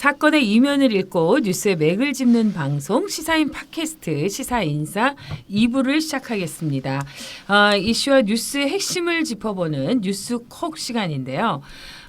사건의 이면을 읽고 뉴스의 맥을 짚는 방송 시사인 팟캐스트 시사인사 2부를 시작하겠습니다. 이슈와 뉴스의 핵심을 짚어보는 뉴스콕 시간인데요.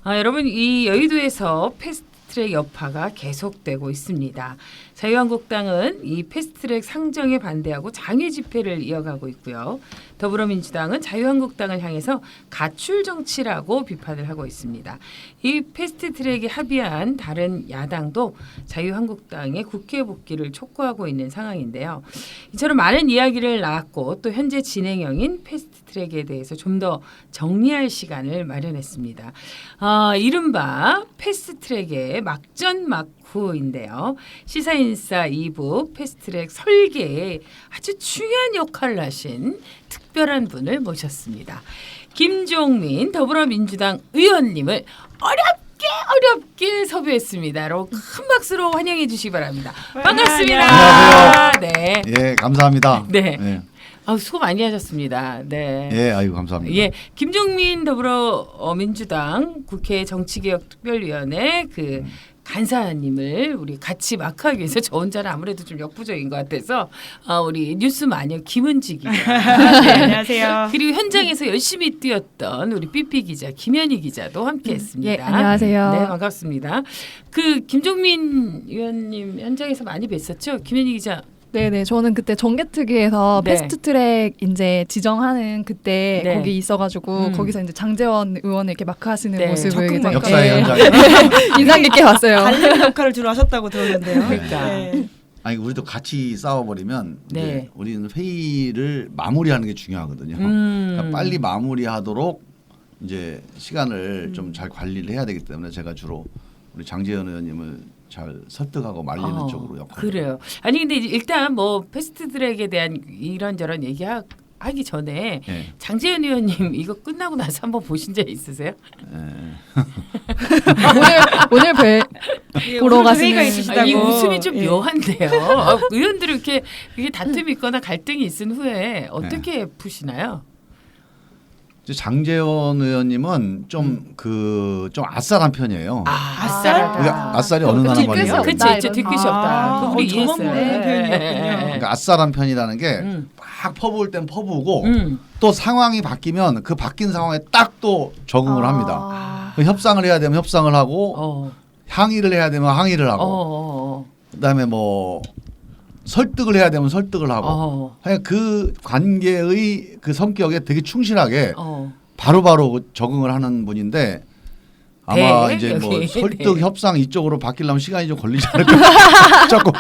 여러분 이 여의도에서 패스트트랙 여파가 계속되고 있습니다. 자유한국당은 이 패스트트랙 상정에 반대하고 장외 집회를 이어가고 있고요. 더불어민주당은 자유한국당을 향해서 가출 정치라고 비판을 하고 있습니다. 이 패스트트랙에 합의한 다른 야당도 자유한국당의 국회 복귀를 촉구하고 있는 상황인데요. 이처럼 많은 이야기를 나왔고 또 현재 진행형인 패스트트랙에 대해서 좀 더 정리할 시간을 마련했습니다. 이른바 패스트트랙의 막전막후인데요. 시사인사 2부 패스트트랙 설계에 아주 중요한 역할을 하신 특별한 분을 모셨습니다. 김종민 더불어민주당 의원님을 어렵게 섭외했습니다. 여러분 큰 박수로 환영해 주시기 바랍니다. 반갑습니다. 안녕하세요. 네. 예, 감사합니다. 네. 예. 수고 많이 하셨습니다. 네. 예, 아이고 감사합니다. 예, 김종민 더불어민주당 국회 정치개혁특별위원회 그 간사님을 우리 같이 마크하기 위해서 저 혼자는 아무래도 좀 역부족인 것 같아서 우리 뉴스 마녀 김은지 기자 네, 안녕하세요. 그리고 현장에서 열심히 뛰었던 우리 삐삐 기자 김현희 기자도 함께했습니다. 예, 안녕하세요. 네, 반갑습니다. 그 김종민 의원님 현장에서 많이 뵀었죠? 김현희 기자. 네네, 저는 그때 정개특위에서 네. 패스트트랙 이제 지정하는 그때 네. 거기 있어가지고 거기서 이제 장제원 의원을 이렇게 마크하시는 네, 모습을 적극 이제 역사의 예, 현장에. 인상 깊게 봤어요. 달리는 역할을 주로 하셨다고 들었는데요. 그러니까. 네. 아니 우리도 같이 싸워버리면 네. 이제 우리는 회의를 마무리하는 게 중요하거든요. 음. 그러니까 빨리 마무리하도록 이제 시간을 좀 잘 관리를 해야 되기 때문에 제가 주로 우리 장제원 의원님을 잘 설득하고 말리는 쪽으로 역할. 그래요. 아니 근데 일단 뭐 패스트트랙에 대한 이런저런 얘기하기 전에 예. 장재현 의원님 이거 끝나고 나서 한번 보신 적 있으세요? 오늘 예, 보러 오늘 가시는 회의가 있으시다고. 이 웃음이 좀 예. 묘한데요. 의원들은 이게 다툼이 있거나 갈등이 있은 후에 어떻게 푸시나요? 이제 장제원 의원님은 좀 아싸란 편이에요. 아싸. 그게 아싸리 어느 나라 뒤끝이 말이에요? 없다. 그치, 저 뒤끝이 없다. 아, 우리 저만 이해했어요. 모르는 표현이었군요. 그러니까 아싸란 편이라는 게 음. 막 퍼부을 땐 퍼부고 음. 또 상황이 바뀌면 그 바뀐 상황에 딱 또 적응을 합니다. 그 협상을 해야 되면 협상을 하고 항의를 해야 되면 항의를 하고 그다음에 뭐 설득을 해야 되면 설득을 하고 그냥 그 관계의 그 성격에 되게 충실하게 바로바로 적응을 하는 분인데 아마 네, 이제 뭐 여기. 설득 협상 이쪽으로 바뀌려면 시간이 좀 걸리지 않을까 조금.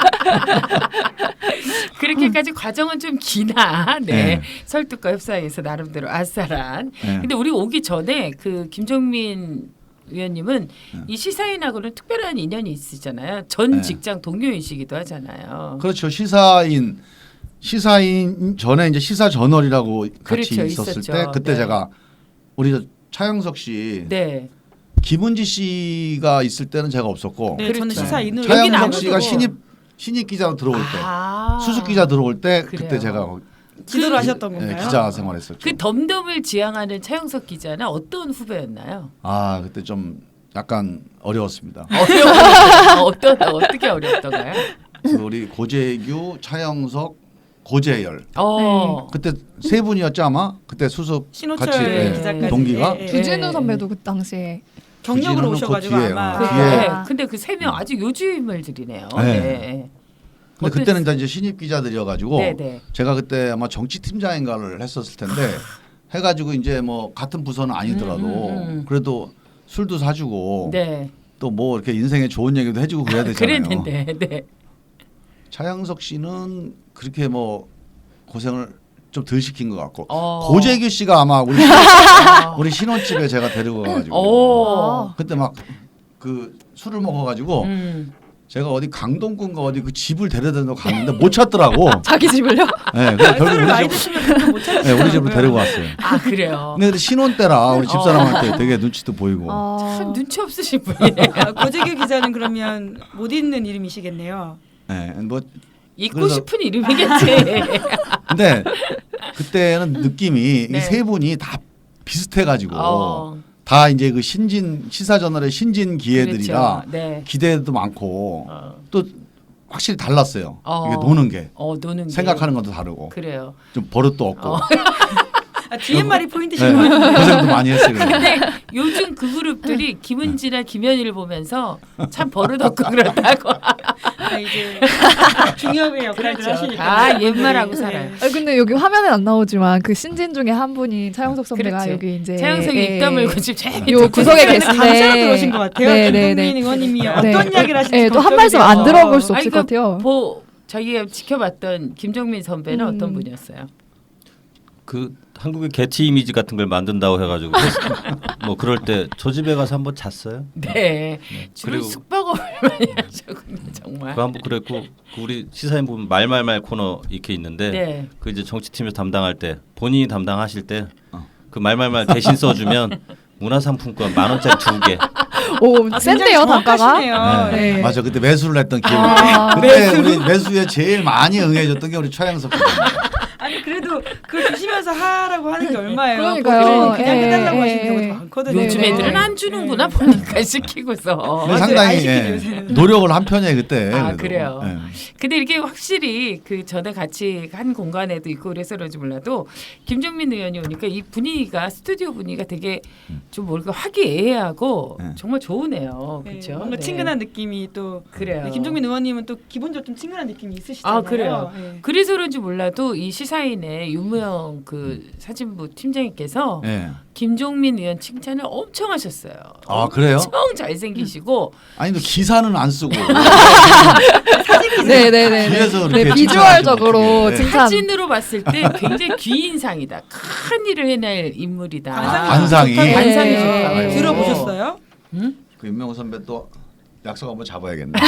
그렇게까지 과정은 좀 기나 네. 네. 설득과 협상에서 나름대로 아싸란. 네. 근데 우리 오기 전에 그 김종민 의원님은 이 시사인하고는 특별한 인연이 있으잖아요. 전 네. 직장 동료이시기도 하잖아요. 그렇죠. 시사인 전에 이제 시사저널이라고 같이 그렇죠, 있었을 있었죠. 때 그때 네. 제가 우리 차영석 씨, 네. 김은지 씨가 있을 때는 제가 없었고 네, 저는 그렇죠. 시사인으로 여기는 차영석 아무도 씨가 없고. 신입 기자로 들어올 때 아. 수습 기자 들어올 때 그래요. 그때 제가 지도를 하셨던 건가요? 기자 생활했었죠. 그 덤덤을 지향하는 차영석 기자는 어떤 후배였나요? 아 그때 좀 약간 어려웠습니다. 어떻게 어렵던가요? 그 우리 고재규, 차영석, 고재열 그때 세 분이었죠 아마 그때 수습 신호철 같이 기자까지. 동기가 예, 예. 주진우 선배도 그 당시에 경력으로 그 오셔가지고 뒤에, 아마 그 뒤에. 네. 근데 그 세 명 아주 요주인물들이네요. 네. 네. 근데 그때는 이제 신입 기자들이어가지고 네네. 제가 그때 아마 정치팀장인가를 했었을 텐데 해가지고 이제 뭐 같은 부서는 아니더라도 그래도 술도 사주고 네. 또 뭐 이렇게 인생에 좋은 얘기도 해주고 그래야 되잖아요. 그랬는데, 네. 차영석 씨는 그렇게 뭐 고생을 좀 덜 시킨 것 같고 어. 고재규 씨가 아마 우리 신혼집에 제가 데리고 가가지고 오. 그때 막 그 술을 먹어가지고 제가 어디 강동구인가 어디 그 집을 데려다가 갔는데 못 찾더라고. 자기 집을요? 네, 그래서 결국 술을 우리 많이 집, 드시면 그렇게 못 네, 찾으시더라고요. 우리 집으로 데리고 왔어요. 아 그래요. 근데 신혼 때라 우리 집사람한테 되게 눈치도 보이고. 참 눈치 없으신 분이네요. 고재규 기자는 그러면 못 잊는 이름이시겠네요. 네, 뭐 잊고 그래서- 싶은 이름이겠지. 근데 그때는 느낌이 네. 이 세 분이 다 비슷해가지고 다 이제 그 신진 시사 저널의 신진 기회들이라 그렇죠. 네. 기대도 많고 어. 또 확실히 달랐어요. 어. 이게 노는 게 노는 생각하는 것도 다르고 그래요. 좀 버릇도 없고 뒤에 말이 포인트신 네, 거예요. 고생도 많이 했어요. 근데 요즘 그 그룹들이 김은지나 김현희를 보면서 참 버릇없고 그렇다고. 이제 중요한 역할들 하시니까. 다 옛말하고 살아요. 아니, 근데 여기 화면엔 안 나오지만 그 신진 중에 한 분이 차영석 선배가 그렇지. 여기 이제 차영석이 입 다물고 지금 제일 요 구석에 계신데 감사로 들어오신 것 같아요. 네네네. 김동민 의원님이 네. 어떤 이야기를 하실지 또 한 말씀 안 들어볼 수 없을 것 같아요. 자기가 지켜봤던 김종민 선배는 어떤 분이었어요? 그 한국의 게티 이미지 같은 걸 만든다고 해가지고 뭐 그럴 때 저 집에 가서 한번 잤어요. 네. 주로 그리고- 숙박업을 많이 하셨군요, 정말. 그 한번 그랬고 그 우리 시사인 보면 말말말 코너 이렇게 있는데 네. 그 이제 정치팀에서 담당할 때 본인이 담당하실 때 그 말말말 대신 써주면 문화상품권 10,000원짜리 2개. 오, 센데요 단가가. 네. 네. 맞아 그때 매수를 했던 기억이 아, 그때 우리 매수에 제일 많이 응해줬던 게 우리 최양석 기자입니다. 아니 그래도 그걸 주시면서 하라고 하는 게 얼마예요? 그러니까요. 보통은 그냥 예, 해달라고 예, 하시는 경우도 예. 많거든요. 요즘 네, 애들은 네. 안 주는구나 보니까 시키고서. 근데 안 상당히 시키죠, 예, 요새는. 노력을 한 편이에요 그때. 아, 그래도. 그래요? 예. 근데 이렇게 확실히 그 전에 같이 한 공간에도 있고 그래서 그런지 몰라도 김종민 의원이 오니까 이 분위기가 스튜디오 분위기가 되게 좀 뭘까 화기애애하고 네. 정말 좋으네요. 네, 그렇죠? 뭔가 친근한 느낌이 또 그래요. 김종민 의원님은 또 기본적으로 좀 친근한 느낌이 있으시잖아요. 아 그래요. 네. 그래서 그런지 몰라도 이 시사인의 유무영 그 사진부 팀장님께서 예. 김종민 의원 칭찬을 엄청 하셨어요. 아, 그래요? 엄청 잘생기시고 아니 또 기사는 안 쓰고 네네네. 뒤에서 네, 이렇게 비주얼적으로 칭찬하시는 게. 칭찬. 사진으로 봤을 때 굉장히 귀인상이다. 큰 일을 해낼 인물이다. 관상이. 관상이 네. 좋다. 네. 들어보셨어요? 응? 그 윤명호 선배 또 약속 한번 잡아야겠네.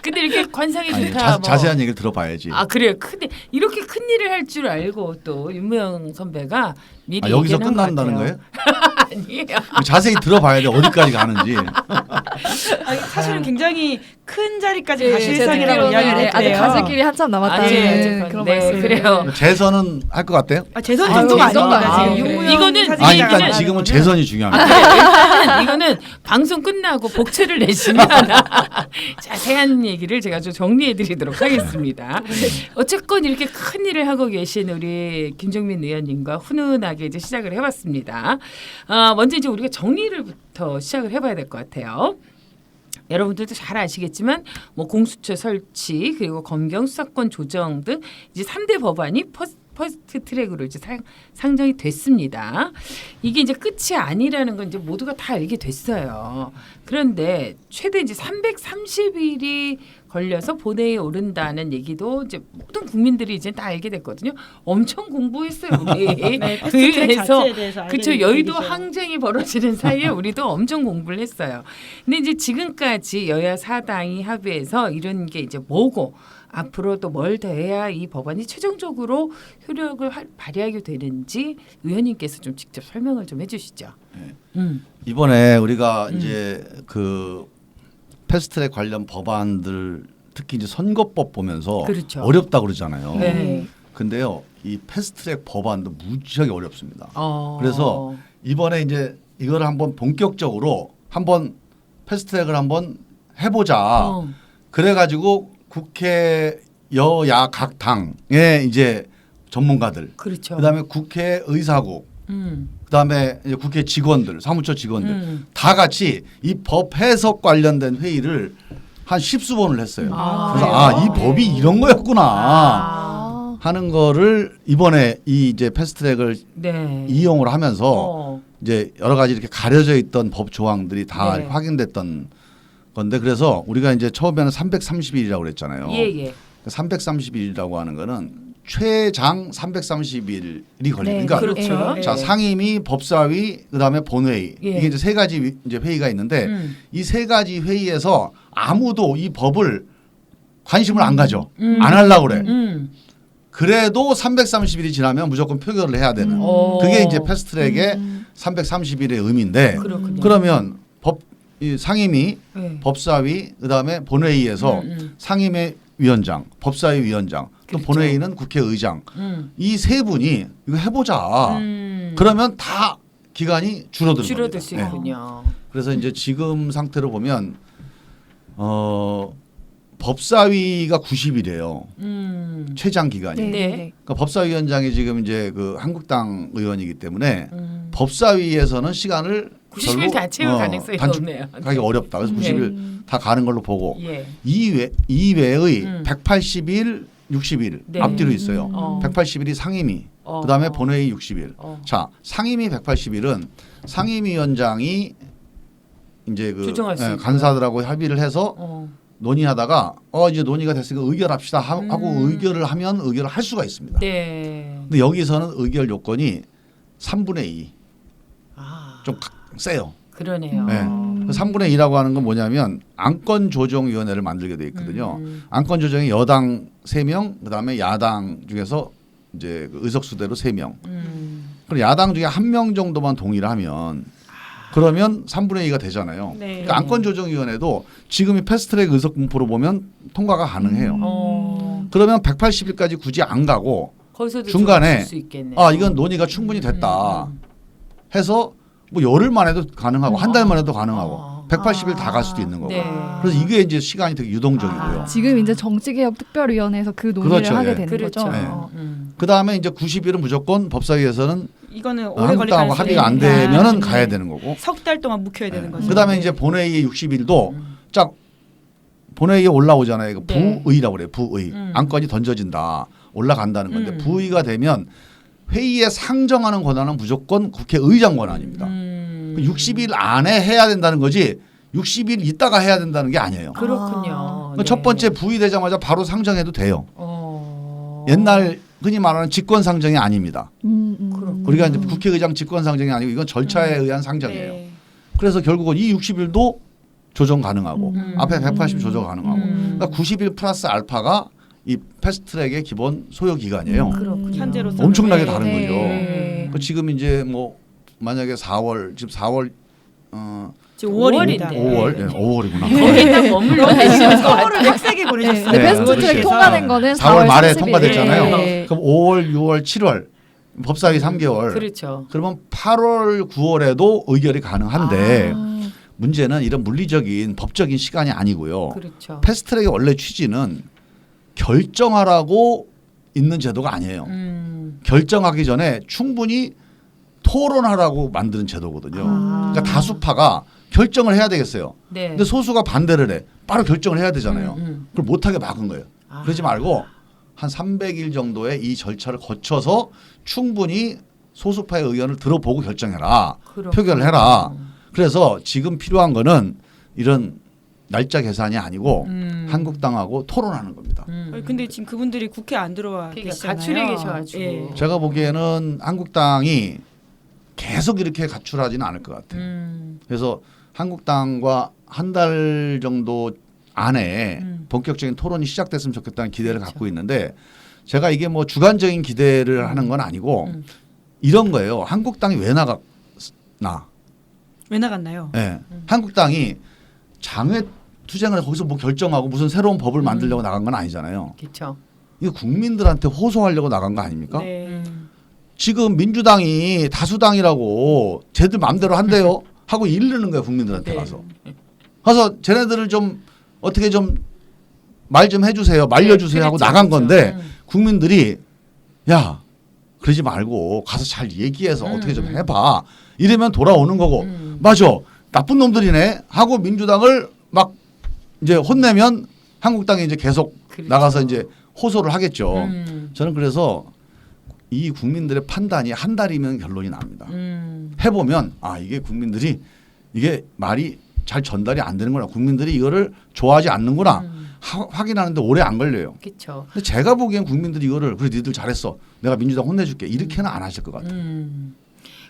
근데 이렇게 관상이 아니, 좋다. 뭐. 자세한 얘기를 들어봐야지. 아 그래요. 근데 이렇게 큰 일을 할 줄 알고 또 윤무영 선배가 미리 아, 여기서 얘기는 한것 끝난다는 같아요. 거예요? 아니에요. 자세히 들어봐야 돼 어디까지 가는지. 아니, 사실은 굉장히 큰 자리까지 네, 가실 제 상이라고 듣기로는 이야기를 아직 했대요. 가실 길이 한참 남았다는 아직 그런 네, 말씀. 그래요. 재선은 할 것 같아요? 아, 재선 아유, 정도가 재선도 아닙니다. 아니에요. 지금 그래요. 윤무영 이거는- 사진이 아니 일단은 그러니까 지금은 재선이 중요합니다. 일단은 이거는 방송 끝나고 복채를 내시면 자세한 얘기를 제가 좀 정리해드리도록 하겠습니다. 어쨌건 이렇게 큰 일을 하고 계신 우리 김종민 의원님과 훈훈하게 이제 시작을 해봤습니다. 먼저 이제 우리가 정리를부터 시작을 해봐야 될 것 같아요. 여러분들도 잘 아시겠지만 뭐 공수처 설치 그리고 검경 수사권 조정 등 이제 3대 법안이 퍼스트 트랙으로 이제 상정이 됐습니다. 이게 이제 끝이 아니라는 건 이제 모두가 다 알게 됐어요. 그런데 최대 이제 330일이 걸려서 본회의에 오른다는 얘기도 이제 모든 국민들이 이제 다 알게 됐거든요. 엄청 공부했어요 우리. 네, 패스트트랙 그래서 자체에 대해서 알게 그렇죠. 된 여의도 얘기죠. 항쟁이 벌어지는 사이에 우리도 엄청 공부를 했어요. 근데 이제 지금까지 여야 사당이 합의해서 이런 게 이제 뭐고 앞으로 또 뭘 더 해야 이 법안이 최종적으로 효력을 발휘하게 되는지 의원님께서 좀 직접 설명을 좀 해주시죠. 이번에 우리가 이제 그 패스트트랙 관련 법안들 특히 이제 선거법 보면서 그렇죠. 어렵다 그러잖아요. 네. 근데요 이 패스트트랙 법안도 무지하게 어렵습니다. 어. 그래서 이번에 이제 이걸 한번 본격적으로 한번 패스트트랙을 한번 해보자. 그래가지고 국회 여야 각 당의 이제 전문가들, 그렇죠. 그다음에 국회 의사국, 그다음에 이제 국회 직원들, 사무처 직원들 다 같이 이 법 해석 관련된 회의를 한 10수번을 했어요. 그래서 이 법이 이런 거였구나 하는 거를 이번에 이 이제 패스트트랙을 네. 이용을 하면서 이제 여러 가지 이렇게 가려져 있던 법 조항들이 다 네. 확인됐던 건데 그래서 우리가 이제 처음에는 330일이라고 그랬잖아요. 예. 330일이라고 하는 거는 최장 330일이 걸립니다. 네, 그러니까 그렇죠. 네. 자 상임위, 법사위, 그다음에 본회의 예. 이게 이제 세 가지 이제 회의가 있는데 이 세 가지 회의에서 아무도 이 법을 관심을 안 가져 안 하려고 그래. 그래도 330일이 지나면 무조건 표결을 해야 되는 그게 이제 패스트트랙의 330일의 의미인데 그렇군요. 그러면 이 상임위, 네. 법사위, 그다음에 본회의에서 상임위 위원장, 법사위 위원장, 또 그렇죠. 본회의는 국회의장 이 세 분이 이거 해보자. 그러면 다 기간이 줄어들 줄어들 수 겁니다. 있군요. 그래서 이제 지금 상태로 보면 법사위가 90일이에요. 최장 기간이. 네. 그러니까 법사위원장이 지금 이제 그 한국당 의원이기 때문에 법사위에서는 시간을 90일 다 채울 가능성이 높네요. 단축하기 어렵다. 그래서 90일 다 가는 걸로 보고 예. 이외의 180일, 60일 네. 앞뒤로 있어요. 180일이 상임위, 그다음에 본회의 60일. 자, 상임위 180일은 상임위원장이 이제 그 조정할 수 있고요. 간사들하고 합의를 해서 논의하다가 이제 논의가 됐으니까 의결합시다 하고 의결을 하면 의결을 할 수가 있습니다. 네. 근데 여기서는 의결 요건이 3분의 2. 아, 좀 세요. 그러네요. 네. 3분의 2라고 하는 건 뭐냐면 안건조정위원회를 만들게 돼 있거든요. 안건조정이 여당 3명, 그다음에 야당 중에서 이제 그 의석수대로 3명. 그럼 야당 중에 1명 정도만 동의를 하면 그러면 3분의 2가 되잖아요. 네. 그러니까 안건조정위원회도 지금이 패스트트랙 의석 분포로 보면 통과가 가능해요. 그러면 180일까지 굳이 안 가고 거기서도 중간에 수 있겠네요. 이건 논의가 충분히 됐다 해서 뭐 열흘 만에도 가능하고 한 달 만에도 가능하고 180일 다 갈 수도 있는 거고. 네. 그래서 이게 이제 시간이 되게 유동적이고요. 지금 이제 정치개혁특별위원회에서 그 논의를 그렇죠, 하게 예. 되는 그렇죠. 거죠. 네. 그다음에 이제 90일은 무조건 법사위에서는 이거는 오래 걸릴 한국당하고 가능성이 합의가 안 있으니까. 되면은 가야 되는 거고. 석 달 동안 묵혀야 되는 거죠. 그다음에 이제 본회의 60일도 쫙 본회의에 올라오잖아요. 이거 네. 부의라고 그래요. 부의. 안건이 던져진다. 올라간다는 건데 부의가 되면 회의에 상정하는 권한은 무조건 국회의장 권한입니다. 60일 안에 해야 된다는 거지 60일 있다가 해야 된다는 게 아니에요. 그렇군요. 첫 네. 번째 부의되자마자 바로 상정해도 돼요. 어. 옛날 흔히 말하는 직권 상정이 아닙니다. 그렇군요. 우리가 이제 국회의장 직권 상정이 아니고 이건 절차에 의한 상정이에요. 네. 그래서 결국은 이 60일도 조정 가능하고 앞에 180일 조정 가능하고 그러니까 90일 플러스 알파가 이 패스트트랙의 기본 소요 기간이에요. 그렇군요. 현재로서 엄청나게 다른 네. 거죠. 네. 그 지금 이제 뭐 만약에 4월 지금 4월 지금 5월입니다. 5월 5월이구나. 거기에 딱 머물러 계시는 것 서울을 같아요. 빡세게 네. 보내셨어요. 근데 패스트트랙 그렇죠. 통과된 거는 4월 말에 30일. 통과됐잖아요. 네. 그럼 5월, 6월, 7월 법사위 3개월. 그렇죠. 그러면 8월, 9월에도 의결이 가능한데 문제는 이런 물리적인 법적인 시간이 아니고요. 그렇죠. 패스트트랙의 원래 취지는 결정하라고 있는 제도가 아니에요. 결정하기 전에 충분히 토론하라고 만드는 제도거든요. 그러니까 다수파가 결정을 해야 되겠어요. 네. 근데 소수가 반대를 해. 바로 결정을 해야 되잖아요. 음. 그걸 못하게 막은 거예요. 그러지 말고 한 300일 정도의 이 절차를 거쳐서 충분히 소수파의 의견을 들어보고 결정해라. 그렇군요. 표결을 해라. 그래서 지금 필요한 거는 이런 날짜 계산이 아니고 한국당하고 토론하는 겁니다. 근데 지금 그분들이 국회 안 들어와 그러니까 계시잖아요. 가출해 계셔가지고. 예. 제가 보기에는 한국당이 계속 이렇게 가출하지는 않을 것 같아요. 그래서 한국당과 한 달 정도 안에 본격적인 토론이 시작됐으면 좋겠다는 기대를 그렇죠. 갖고 있는데 제가 이게 뭐 주관적인 기대를 하는 건 아니고 이런 거예요. 한국당이 왜 나갔나? 왜 나갔나요? 네. 한국당이 장외 투쟁을 거기서 뭐 결정하고 무슨 새로운 법을 만들려고 나간 건 아니잖아요. 그렇죠. 이거 국민들한테 호소하려고 나간 거 아닙니까? 네. 지금 민주당이 다수당이라고 쟤들 마음대로 한대요 하고 이르는 거예요. 국민들한테 가서. 가서 쟤네들을 좀 어떻게 좀 말 좀 해주세요. 말려주세요 하고 그렇죠, 나간 그렇죠. 건데 국민들이 야 그러지 말고 가서 잘 얘기해서 어떻게 좀 해봐. 이러면 돌아오는 거고 맞아 나쁜 놈들이네 하고 민주당을 막 이제 혼내면 한국당이 이제 계속 그렇죠. 나가서 이제 호소를 하겠죠. 저는 그래서 이 국민들의 판단이 한 달이면 결론이 납니다. 해보면 이게 국민들이 이게 말이 잘 전달이 안 되는구나. 국민들이 이거를 좋아하지 않는구나. 확인하는데 오래 안 걸려요. 그렇죠. 근데 제가 보기엔 국민들이 이거를 그래 니들 잘했어. 내가 민주당 혼내줄게. 이렇게는 안 하실 것 같아요.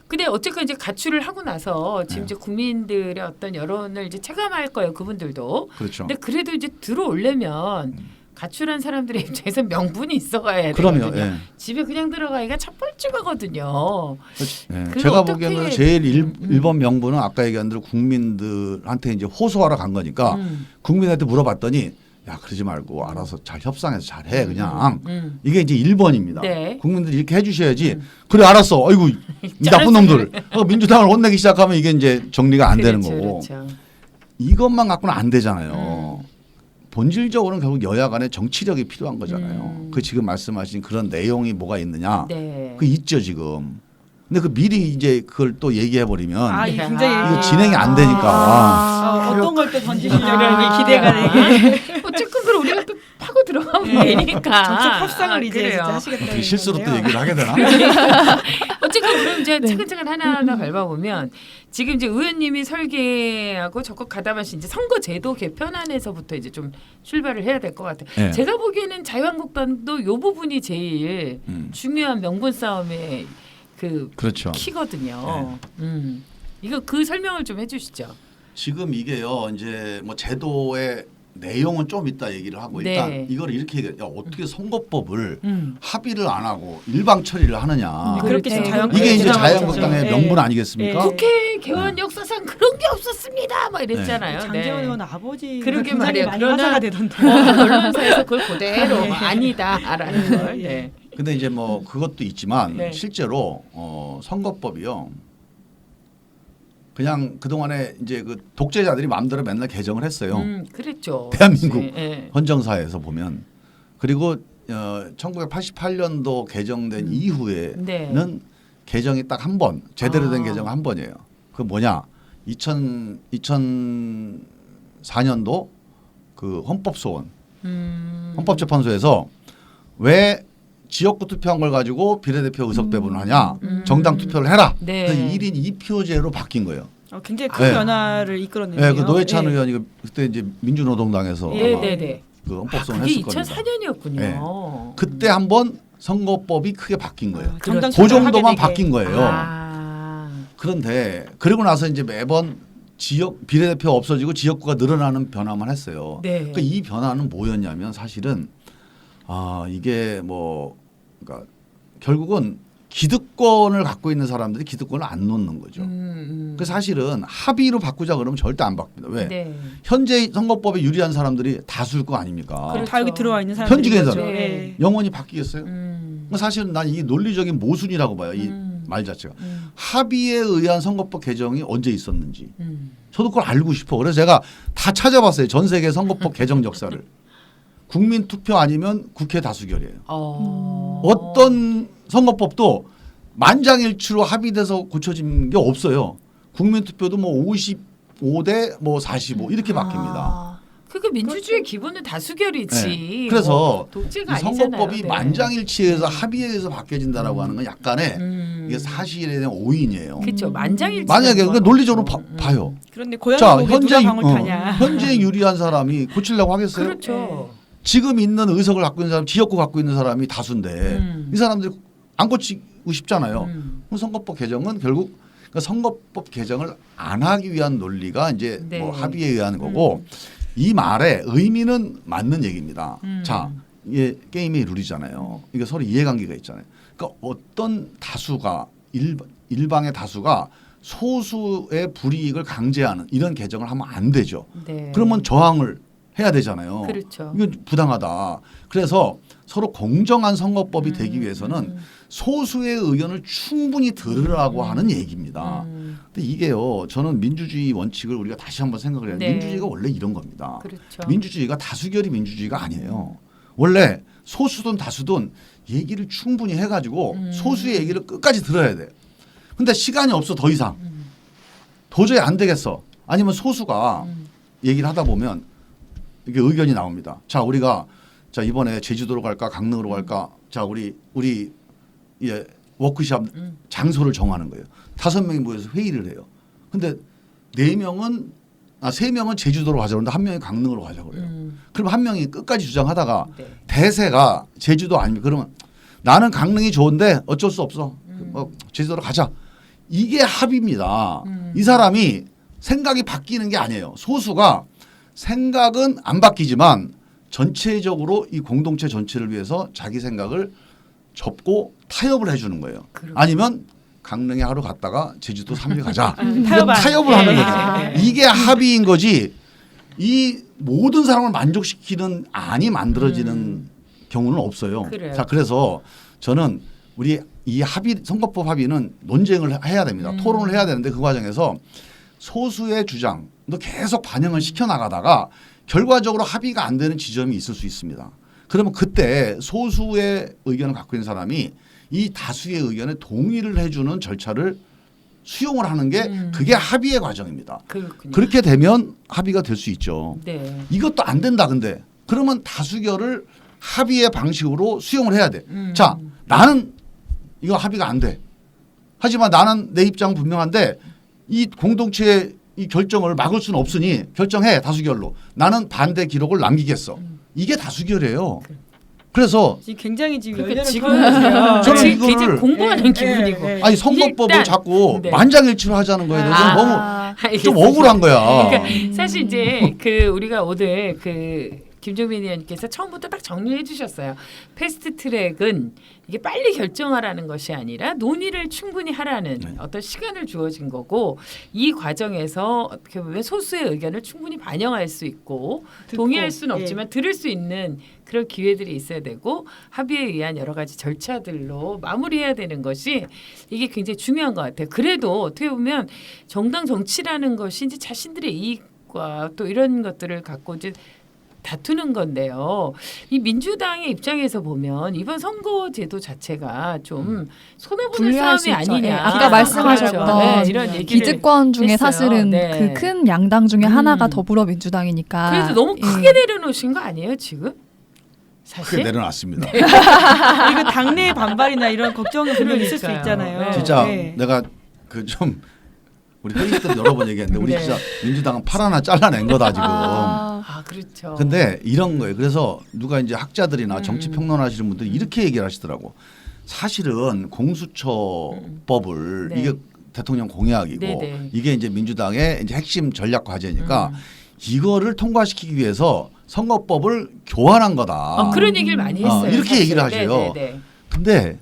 근데 어쨌건 이제 가출을 하고 나서 지금 네. 이제 국민들의 어떤 여론을 이제 체감할 거예요. 그분들도. 그렇죠. 근데 그래도 이제 들어오려면 가출한 사람들의 입장에서 명분이 있어가야 그럼요. 되거든요. 예. 집에 그냥 들어가기가 첫벌쭉하거든요. 예. 그걸 제가 어떻게- 보기에는 제일 1번 명분은 아까 얘기한 대로 국민들한테 이제 호소하러 간 거니까 국민한테 물어봤더니 야 그러지 말고 알아서 잘 협상해서 잘해 그냥 이게 이제 1번입니다. 네. 국민들이 이렇게 해주셔야지. 그래 알았어. 아이고 이 나쁜 놈들. 민주당을 혼내기 시작하면 이게 이제 정리가 안 되는 그렇죠, 거고. 그렇죠. 이것만 갖고는 안 되잖아요. 본질적으로는 결국 여야 간의 정치력이 필요한 거잖아요. 그 지금 말씀하신 그런 내용이 뭐가 있느냐. 네. 그 있죠 지금. 근데 그 미리 이제 그걸 또 얘기해 버리면 이게 굉장히 이거 진행이 안 되니까. 어떤 걸 또 던지시려니 아, 기대가 되게. 어쨌든 그걸 우리가 또 파고 들어가면 네. 되니까. 정책 협상을 이제 그래요. 진짜 하시겠다. 어떻게 실수로 또 얘기를 하게 되나? 어쨌든 그럼 이제 차근차근 하나하나 밟아보면 지금 이제 의원님이 설계하고 적극 가담하신 이제 선거제도 개편안에서부터 이제 좀 출발을 해야 될 것 같아요. 네. 제가 보기에는 자유한국당도 이 부분이 제일 중요한 명분 싸움의 그 그렇죠. 키거든요. 이거 그 설명을 좀 해주시죠. 지금 이게요 이제 뭐 제도의 내용은 좀 이따 얘기를 하고 네. 일단 이걸 이렇게 얘기해. 야, 어떻게 선거법을 합의를 안 하고 일방 처리를 하느냐. 그렇게 네. 이게 이제 자유한국당의 자유한국당의 네. 명분 아니겠습니까? 국회 개원 역사상 그런 게 없었습니다. 막 이랬잖아요. 장재원 의원 아버지 그러게 굉장히 말이에요. 많이 그러나 화제가 되던데. 언론사에서 그걸 그대로 네. 아니다라는 걸. 네. 근데 이제 뭐 그것도 있지만 네. 실제로 선거법이요. 그냥 그 동안에 이제 그 독재자들이 마음대로 맨날 개정을 했어요. 그랬죠. 대한민국 네, 네. 헌정사에서 보면 그리고 1988년도 개정된 이후에는 네. 개정이 딱 한 번 제대로 된 아. 개정 한 번이에요. 그 뭐냐 2004년도 그 헌법소원 헌법재판소에서 왜 지역구 투표한 걸 가지고 비례대표 의석 배분을 하냐 정당 투표를 해라. 네. 그래서 1인 2표제로 바뀐 거예요. 굉장히 큰 네. 변화를 이끌어내네요. 네, 그 노회찬 네. 의원이 그때 이제 민주노동당에서 네, 아마 네, 네. 그 헌법소원 그게 했을 겁니다. 2004년이었군요. 네. 그때 한번 선거법이 크게 바뀐 거예요. 정당 그 투표를 하게 정도만 되게. 바뀐 거예요. 아. 그런데 그러고 나서 이제 매번 지역 비례대표 없어지고 지역구가 늘어나는 변화만 했어요. 네. 그러니까 이 변화는 뭐였냐면 사실은 이게 뭐 그러니까 결국은 기득권을 갖고 있는 사람들이 기득권을 안 놓는 거죠. 그 사실은 합의로 바꾸자 그러면 절대 안 바뀝니다. 왜? 네. 현재 선거법에 유리한 사람들이 다수일 거 아닙니까? 그렇죠. 다 여기 들어와 있는 사람들. 현직에서. 네. 영원히 바뀌겠어요? 사실은 난 이게 논리적인 모순이라고 봐요. 이 말 자체가. 합의에 의한 선거법 개정이 언제 있었는지. 저도 그걸 알고 싶어. 그래서 제가 다 찾아봤어요. 전 세계 선거법 개정 역사를. 국민 투표 아니면 국회 다수결이에요. 어떤 선거법도 만장일치로 합의돼서 고쳐진 게 없어요. 국민 투표도 뭐 55대 뭐 45 이렇게 바뀝니다. 그게 민주주의 기본은 다수결이지. 네. 그래서 뭐 독재가 이 선거법이 아니잖아요. 네. 만장일치에서 합의에 의해서 바뀌어진다라고 하는 건 약간의 이게 사실에 대한 오인이에요. 그렇죠. 만장일치. 만약에 그러니까 논리적으로 봐요. 그런데 고양이 자, 목에 현재 누가 방울 타냐. 현재 유리한 사람이 고치려고 하겠어요? 그렇죠. 지금 있는 의석을 갖고 있는 사람, 지역구 갖고 있는 사람이 다수인데 이 사람들이 안 고치고 싶잖아요. 그럼 선거법 개정은 결국 그러니까 선거법 개정을 안 하기 위한 논리가 이제 네. 뭐 합의에 의한 거고 이 말의 의미는 맞는 얘기입니다. 자, 이게 게임의 룰이잖아요. 이게 서로 이해관계가 있잖아요. 그러니까 어떤 다수가 일방의 다수가 소수의 불이익을 강제하는 이런 개정을 하면 안 되죠. 네. 그러면 저항을 해야 되잖아요. 그렇죠. 이건 부당하다. 그래서 서로 공정한 선거법이 되기 위해서는 소수의 의견을 충분히 들으라고 하는 얘기입니다. 근데 이게요, 저는 민주주의 원칙을 우리가 다시 한번 생각을 해야 돼요. 네. 민주주의가 원래 이런 겁니다. 그렇죠. 민주주의가 다수결이 민주주의가 아니에요. 원래 소수든 다수든 얘기를 충분히 해가지고 소수의 얘기를 끝까지 들어야 돼요. 근데 시간이 없어 더 이상. 도저히 안 되겠어. 아니면 소수가 얘기를 하다 보면 이게 의견이 나옵니다. 자, 우리가 자 이번에 제주도로 갈까 강릉으로 갈까. 자, 우리 워크숍 장소를 정하는 거예요. 5명이 모여서 회의를 해요. 근데 3명은 제주도로 가자고 그러는데 1명이 강릉으로 가자고 그래요. 그럼 1명이 끝까지 주장하다가 네. 대세가 제주도 아니면 그러면 나는 강릉이 좋은데 어쩔 수 없어. 제주도로 가자. 이게 합의입니다. 이 사람이 생각이 바뀌는 게 아니에요. 소수가 생각은 안 바뀌지만 전체적으로 이 공동체 전체를 위해서 자기 생각을 접고 타협을 해주는 거예요. 그렇구나. 아니면 강릉에 하루 갔다가 제주도 3일 가자. 타협안. 타협을 하는 네. 거죠. 이게 합의인 거지. 이 모든 사람을 만족시키는 안이 만들어지는 경우는 없어요. 그래요. 자, 그래서 저는 우리 이 선거법 합의는 논쟁을 해야 됩니다. 토론을 해야 되는데 그 과정에서 소수의 주장도 계속 반영을 시켜 나가다가 결과적으로 합의가 안 되는 지점이 있을 수 있습니다. 그러면 그때 소수의 의견을 갖고 있는 사람이 이 다수의 의견에 동의를 해주는 절차를 수용을 하는 게 그게 합의의 과정입니다. 그렇군요. 그렇게 되면 합의가 될 수 있죠. 네. 이것도 안 된다 근데 그러면 다수결을 합의의 방식으로 수용을 해야 돼. 자, 나는 이거 합의가 안 돼. 하지만 나는 내 입장은 분명한데 이 공동체의 이 결정을 막을 수는 없으니 결정해 다수결로. 나는 반대 기록을 남기겠어. 이게 다수결이에요. 그래서 지금 굉장히 지금 그러니까 열렬한 지금 토론이세요. 저는 지금 이거를- 굉장히 공부하는 네, 기분이고. 네, 네. 아니 선거법을 일단- 자꾸 네. 만장일치로 하자는 거예요. 아. 너무 좀 알겠습니다. 억울한 거야. 그러니까 사실 이제 그 우리가 오늘 그 김종민 의원님께서 처음부터 딱 정리해 주셨어요. 패스트 트랙은 이게 빨리 결정하라는 것이 아니라 논의를 충분히 하라는 네. 어떤 시간을 주어진 거고 이 과정에서 어떻게 보면 소수의 의견을 충분히 반영할 수 있고 듣고, 동의할 수는 예. 없지만 들을 수 있는 그런 기회들이 있어야 되고 합의에 의한 여러 가지 절차들로 마무리해야 되는 것이 이게 굉장히 중요한 것 같아요. 그래도 어떻게 보면 정당 정치라는 것이 이제 자신들의 이익과 또 이런 것들을 갖고 이제 다투는 건데요. 이 민주당의 입장에서 보면 이번 선거제도 자체가 좀 손해보는 불리할 수 싸움이 있죠. 아니냐. 예, 아까 말씀하셨던 그렇죠. 네, 이런 얘기를 기득권 중에 했어요. 사실은 네. 그 큰 양당 중에 하나가 더불어민주당이니까. 그래도 너무 예. 크게 내려놓으신 거 아니에요 지금? 사실 크게 내려놨습니다. 이거 당내 반발이나 이런 걱정이 분명 있을 수 그러니까요. 있잖아요. 네. 진짜 네. 내가 그 좀 우리 회의 때 여러 번 얘기했는데 우리 네. 진짜 민주당은 팔 하나 잘라낸 거다 지금. 아 그렇죠. 근데 이런 거예요. 그래서 누가 이제 학자들이나 정치 평론하시는 분들이 이렇게 얘기를 하시더라고. 사실은 공수처법을 네. 이게 대통령 공약이고 네네. 이게 이제 민주당의 이제 핵심 전략 과제니까 이거를 통과시키기 위해서 선거법을 교환한 거다. 그런 얘기를 많이 했어요. 이렇게 사실. 얘기를 하세요. 네네네. 근데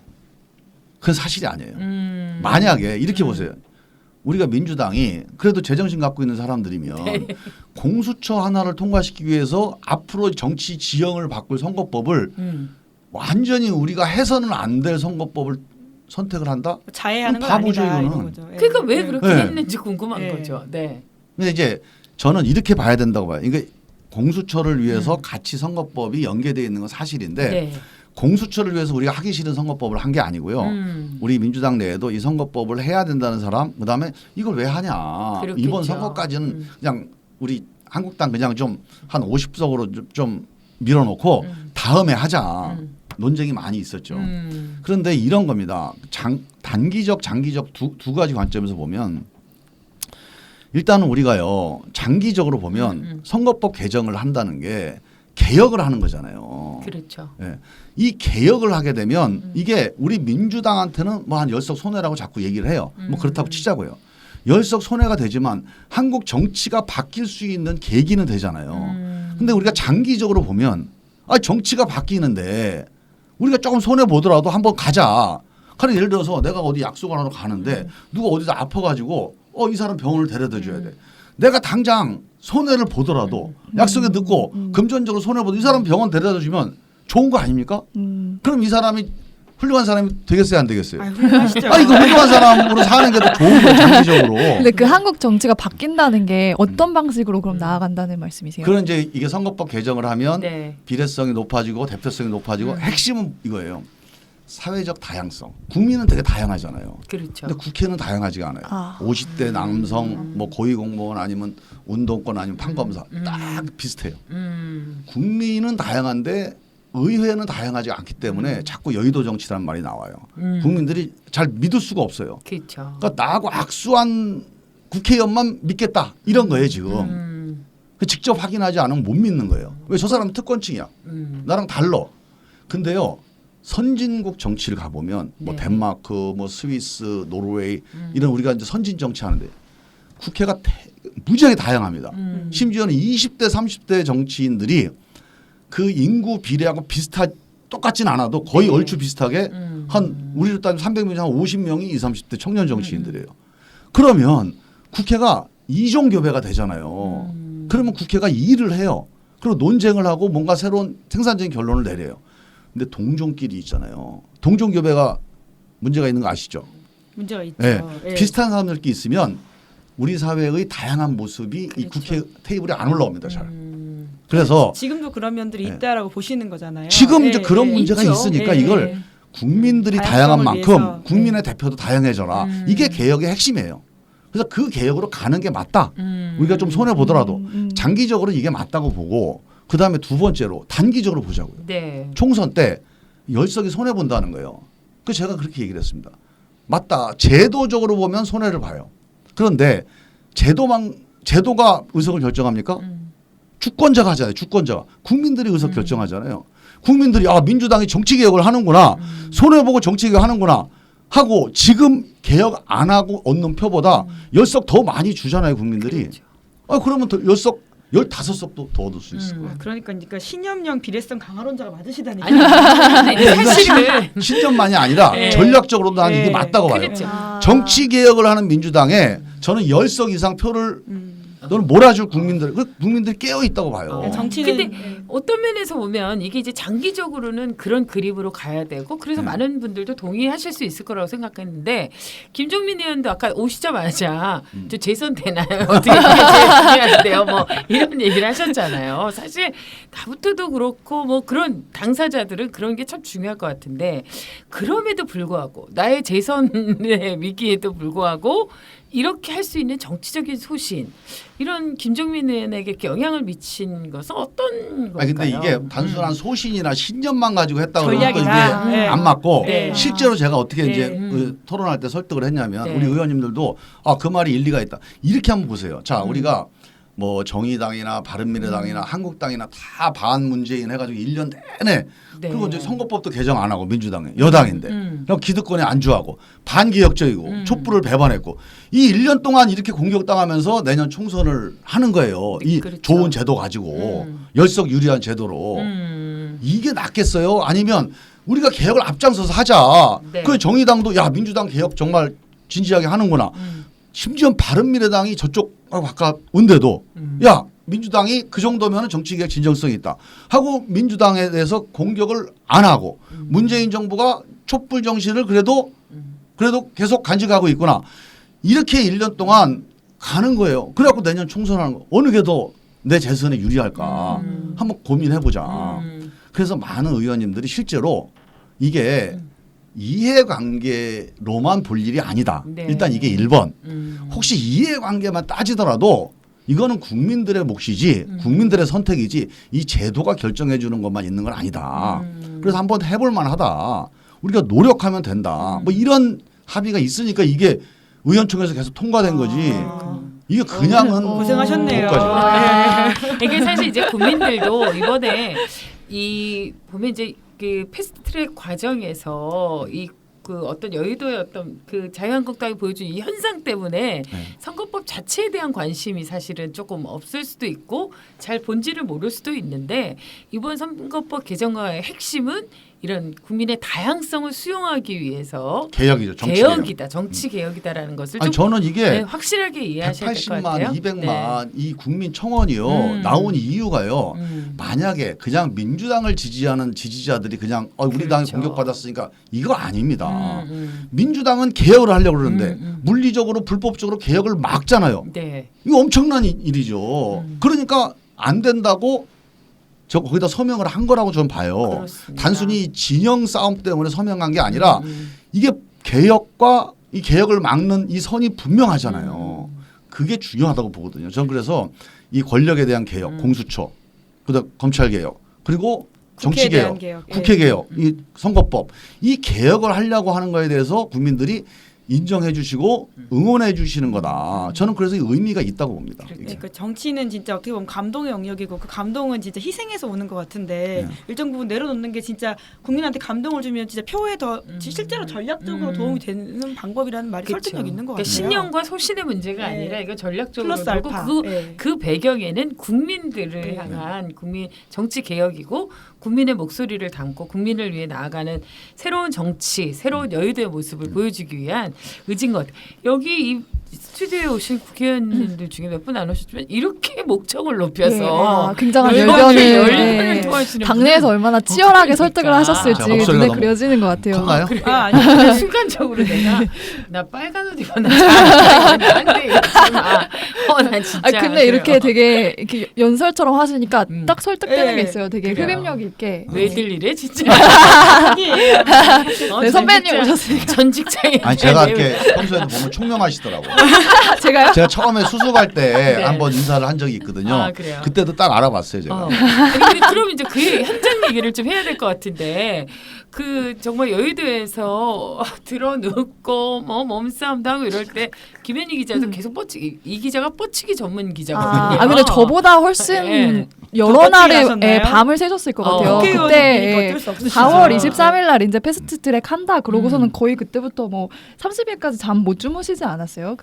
그건 사실이 아니에요. 만약에 이렇게 보세요. 우리가 민주당이 그래도 제정신 갖고 있는 사람들이면 네. 공수처 하나를 통과시키기 위해서 앞으로 정치 지형을 바꿀 선거법을 완전히 우리가 해서는 안 될 선거법을 선택을 한다? 자해하는 건 바보죠, 아니다 이거는. 이런 거죠. 예. 그러니까 왜 그렇게 네. 했는지 궁금한 네. 거죠. 네. 근데 이제 저는 이렇게 봐야 된다고 봐요. 이게 공수처를 위해서 같이 선거법이 연계되어 있는 건 사실인데 네. 공수처를 위해서 우리가 하기 싫은 선거법을 한 게 아니고요. 우리 민주당 내에도 이 선거법을 해야 된다는 사람, 그다음에 이걸 왜 하냐. 그렇겠죠. 이번 선거까지는 그냥 우리 한국당 그냥 좀 한 50석으로 좀 밀어놓고 다음에 하자. 논쟁이 많이 있었죠. 그런데 이런 겁니다. 단기적, 장기적 두 가지 관점에서 보면 일단은 우리가요. 장기적으로 보면 선거법 개정을 한다는 게 개혁을 하는 거잖아요. 그렇죠. 예. 이 개혁을 하게 되면 이게 우리 민주당한테는 뭐 한 10석 손해라고 자꾸 얘기를 해요. 뭐 그렇다고 치자고요. 10석 손해가 되지만 한국 정치가 바뀔 수 있는 계기는 되잖아요. 근데 우리가 장기적으로 보면 정치가 바뀌는데 우리가 조금 손해 보더라도 한번 가자. 그래 예를 들어서 내가 어디 약속을 하러 가는데 누가 어디다 아파가지고 이 사람 병원을 데려다 줘야 돼. 내가 당장 손해를 보더라도 약속에 늦고 금전적으로 손해 보도 이 사람 병원 데려다 주면 좋은 거 아닙니까? 그럼 이 사람이 훌륭한 사람이 되겠어요, 안 되겠어요? 훌륭하시죠. 이거 훌륭한 사람으로 사는 게 더 좋은 거예요, 장기적으로. 근데 그 한국 정치가 바뀐다는 게 어떤 방식으로 그럼 나아간다는 말씀이세요? 그런 이제 이게 선거법 개정을 하면 네. 비례성이 높아지고 대표성이 높아지고 핵심은 이거예요. 사회적 다양성. 국민은 되게 다양하잖아요. 그렇죠. 근데 국회는 다양하지가 않아요. 50대 남성, 뭐 고위공무원 아니면 운동권 아니면 판검사 딱 비슷해요. 국민은 다양한데 의회는 다양하지 않기 때문에 자꾸 여의도 정치라는 말이 나와요. 국민들이 잘 믿을 수가 없어요. 그렇죠. 그러니까 나하고 악수한 국회의원만 믿겠다 이런 거예요 지금. 직접 확인하지 않으면 못 믿는 거예요. 왜 저 사람은 특권층이야. 나랑 달라. 근데요. 선진국 정치를 가보면 뭐 네. 덴마크, 뭐 스위스, 노르웨이 이런 우리가 이제 선진 정치하는데 국회가 무지하게 다양합니다. 심지어는 20대, 30대 정치인들이 그 인구 비례하고 똑같진 않아도 거의 네. 얼추 비슷하게 한 우리로 따지면 300명 중 한 50명이 20, 30대 청년 정치인들이에요. 그러면 국회가 이종교배가 되잖아요. 그러면 국회가 일을 해요. 그리고 논쟁을 하고 뭔가 새로운 생산적인 결론을 내려요. 근데 동종끼리 있잖아요. 동종교배가 문제가 있는 거 아시죠? 문제가 있죠. 네. 예. 비슷한 사람들끼리 있으면 우리 사회의 다양한 모습이 이 국회 테이블에 안 올라옵니다. 잘. 그래서 지금도 그런 면들이 네. 있다라고 보시는 거잖아요. 지금 예, 이제 그런 예. 문제가 있죠. 있으니까 예. 이걸 국민들이 다양성을 다양한 만큼 위해서. 국민의 대표도 다양해져라. 이게 개혁의 핵심이에요. 그래서 그 개혁으로 가는 게 맞다. 우리가 좀 손해 보더라도 장기적으로 이게 맞다고 보고 그다음에 두 번째로 단기적으로 보자고요. 네. 총선 때 열석이 손해 본다는 거예요. 그 제가 그렇게 얘기를 했습니다. 맞다. 제도적으로 보면 손해를 봐요. 그런데 제도가 의석을 결정합니까? 주권자가 하잖아요. 주권자가. 국민들이 의석 결정하잖아요. 국민들이 민주당이 정치개혁을 하는구나. 손해보고 정치개혁 하는구나. 하고 지금 개혁 안 하고 얻는 표보다 열석 더 많이 주잖아요. 국민들이. 그러면 더 열석 15석도 더 얻을 수 있을 거예요. 그러니까 신념형 비례성 강화론자가 맞으시다니. 아니, 사실은 신념만이 아니라 네. 전략적으로도 난 이게 네. 맞다고 봐요. 그렇죠. 정치 개혁을 하는 민주당에 저는 열석 이상 표를 너는 몰아줄 국민들이 깨어 있다고 봐요. 정치는 근데 어떤 면에서 보면 이게 이제 장기적으로는 그런 그림으로 가야 되고 그래서 네. 많은 분들도 동의하실 수 있을 거라고 생각했는데 김종민 의원도 아까 오시자마자 저 재선 되나요? 어떻게 이게 제일 중요한데요? 뭐 이런 얘기를 하셨잖아요. 사실 나부터도 그렇고 뭐 그런 당사자들은 그런 게 참 중요할 것 같은데 그럼에도 불구하고 나의 재선의 위기에도 불구하고 이렇게 할 수 있는 정치적인 소신 이런 김종민 의원에게 이렇게 영향을 미친 것은 어떤 걸까요? 근데 이게 단순한 소신이나 신념만 가지고 했다고 그러면 또 이게 전략이다. 네. 안 맞고 네. 실제로 제가 어떻게 네. 이제 그 토론할 때 설득을 했냐면 네. 우리 의원님들도 그 말이 일리가 있다. 이렇게 한번 보세요. 자, 우리가 뭐 정의당이나 바른미래당이나 한국당이나 다 반문재인 해가지고 1년 내내 네. 그리고 이제 선거법도 개정 안 하고 민주당이 여당인데 그럼 기득권에 안주하고 반기획적이고 촛불을 배반했고 이 1년 동안 이렇게 공격당하면서 내년 총선을 하는 거예요. 이 그렇죠. 좋은 제도 가지고 열석 유리한 제도로 이게 낫겠어요? 아니면 우리가 개혁을 앞장서서 하자. 네. 그 정의당도 야 민주당 개혁 정말 진지하게 하는구나. 심지어 바른미래당이 저쪽하고 가까운데도 야 민주당이 그 정도면 정치개혁 진정성이 있다 하고 민주당에 대해서 공격을 안 하고 문재인 정부가 촛불 정신을 그래도 계속 간직하고 있구나. 이렇게 1년 동안 가는 거예요. 그래갖고 내년 총선하는 거. 어느 게 더 내 재선에 유리할까 한번 고민해보자. 그래서 많은 의원님들이 실제로 이게 이해관계로만 볼 일이 아니다. 네. 일단 이게 1번. 혹시 이해관계만 따지더라도 이거는 국민들의 몫이지 국민들의 선택이지 이 제도가 결정해 주는 것만 있는 건 아니다. 그래서 한번 해볼 만하다. 우리가 노력하면 된다. 뭐 이런 합의가 있으니까 이게 의원총회에서 계속 통과된 거지. 이게 그냥은 고생하셨네요. 거기까지. 이게 사실 이제 국민들도 이번에 이 보면 이제 그 패스트트랙 과정에서 이 그 어떤 여의도의 어떤 그 자유한국당이 보여준 이 현상 때문에 선거법 자체에 대한 관심이 사실은 조금 없을 수도 있고 잘 본질을 모를 수도 있는데 이번 선거법 개정과의 핵심은 이런 국민의 다양성을 수용하기 위해서 개혁이죠. 정치 개혁이다, 정치 개혁이다라는 것을 아니 좀 저는 이게 네, 확실하게 이해하셔야 될 것 180만, 같아요. 200만 이 국민 청원이요 나온 이유가요. 만약에 그냥 민주당을 지지하는 지지자들이 그냥 우리 당이 그렇죠. 공격받았으니까 이거 아닙니다. 민주당은 개혁을 하려고 그러는데 물리적으로 불법적으로 개혁을 막잖아요. 네. 이거 엄청난 일이죠. 그러니까 안 된다고 저 거기다 서명을 한 거라고 저는 봐요. 그렇습니다. 단순히 진영 싸움 때문에 서명한 게 아니라 이게 개혁과 이 개혁을 막는 이 선이 분명하잖아요. 그게 중요하다고 보거든요. 저는 그래서 이 권력에 대한 개혁, 공수처, 그다음 검찰 개혁, 그리고 정치 국회에 대한 개혁, 개혁. 국회 개혁, 이 선거법 이 개혁을 하려고 하는 거에 대해서 국민들이 인정해 주시고 응원해 주시는 거다. 저는 그래서 의미가 있다고 봅니다. 이게. 그러니까 정치는 진짜 어떻게 보면 감동의 영역이고 그 감동은 진짜 희생해서 오는 것 같은데 일정 부분 내려놓는 게 진짜 국민한테 감동을 주면 진짜 표에 더 실제로 전략적으로 도움이 되는 방법이라는 말이 그렇죠. 설득력 있는 것 그러니까 같아요. 신념과 소신의 문제가 네. 아니라 이거 전략적으로 플러스 그리고 알파. 그, 네. 그 배경에는 국민들을 향한 국민 정치 개혁이고 국민의 목소리를 담고 국민을 위해 나아가는 새로운 정치, 새로운 여의도의 모습을 보여주기 위한 의지인 것 같아요. 여기 이 스튜디오에 오신 국회의원님들 중에 몇 분 안 오셨지만 이렇게 목청을 예, 높여서 굉장한 열변을 열변을 토하시는 당내에서 얼마나 치열하게 설득을 하셨을지 자, 목소리가 눈에 너무 그려지는 것 같아요. 큰가요? 그래. 아니 근데 순간적으로 내가 나 빨간 옷 입었나 안돼 이러지마. 나 진짜. 아 근데 이렇게 되게 이렇게 연설처럼 하시니까 딱 설득되는 예. 게 있어요. 되게 그래요. 흡입력 있게. 왜들 이래 진짜. 아니에요. 네, 선배님 오셨으니까. 전 직장에. 아니 제가 이렇게 평소에도 보면 총명하시더라고요. 제가요? 제가 처음에 수습할 때 네. 한번 인사를 한 적이 있거든요. 아, 그래요? 그때도 딱 알아봤어요 제가. 근데 그럼 이제 그 현장 얘기를 좀 해야 될 것 같은데 그 정말 여의도에서 들어눕고 뭐 몸싸움도 하고 이럴 때 김현희 기자도 계속 뻗치기 이 기자가 뻗치기 전문 기자거든요. 근데 저보다 훨씬 네. 여러 더 뻗치게 날에 하셨나요? 밤을 새셨을 것 같아요. 국회의원이니까 그때 어쩔 수 없으시죠. 4월 23일 날 이제 패스트트랙 한다 그러고서는 음. 거의 그때부터 뭐 30일까지 잠 못 주무시지 않았어요?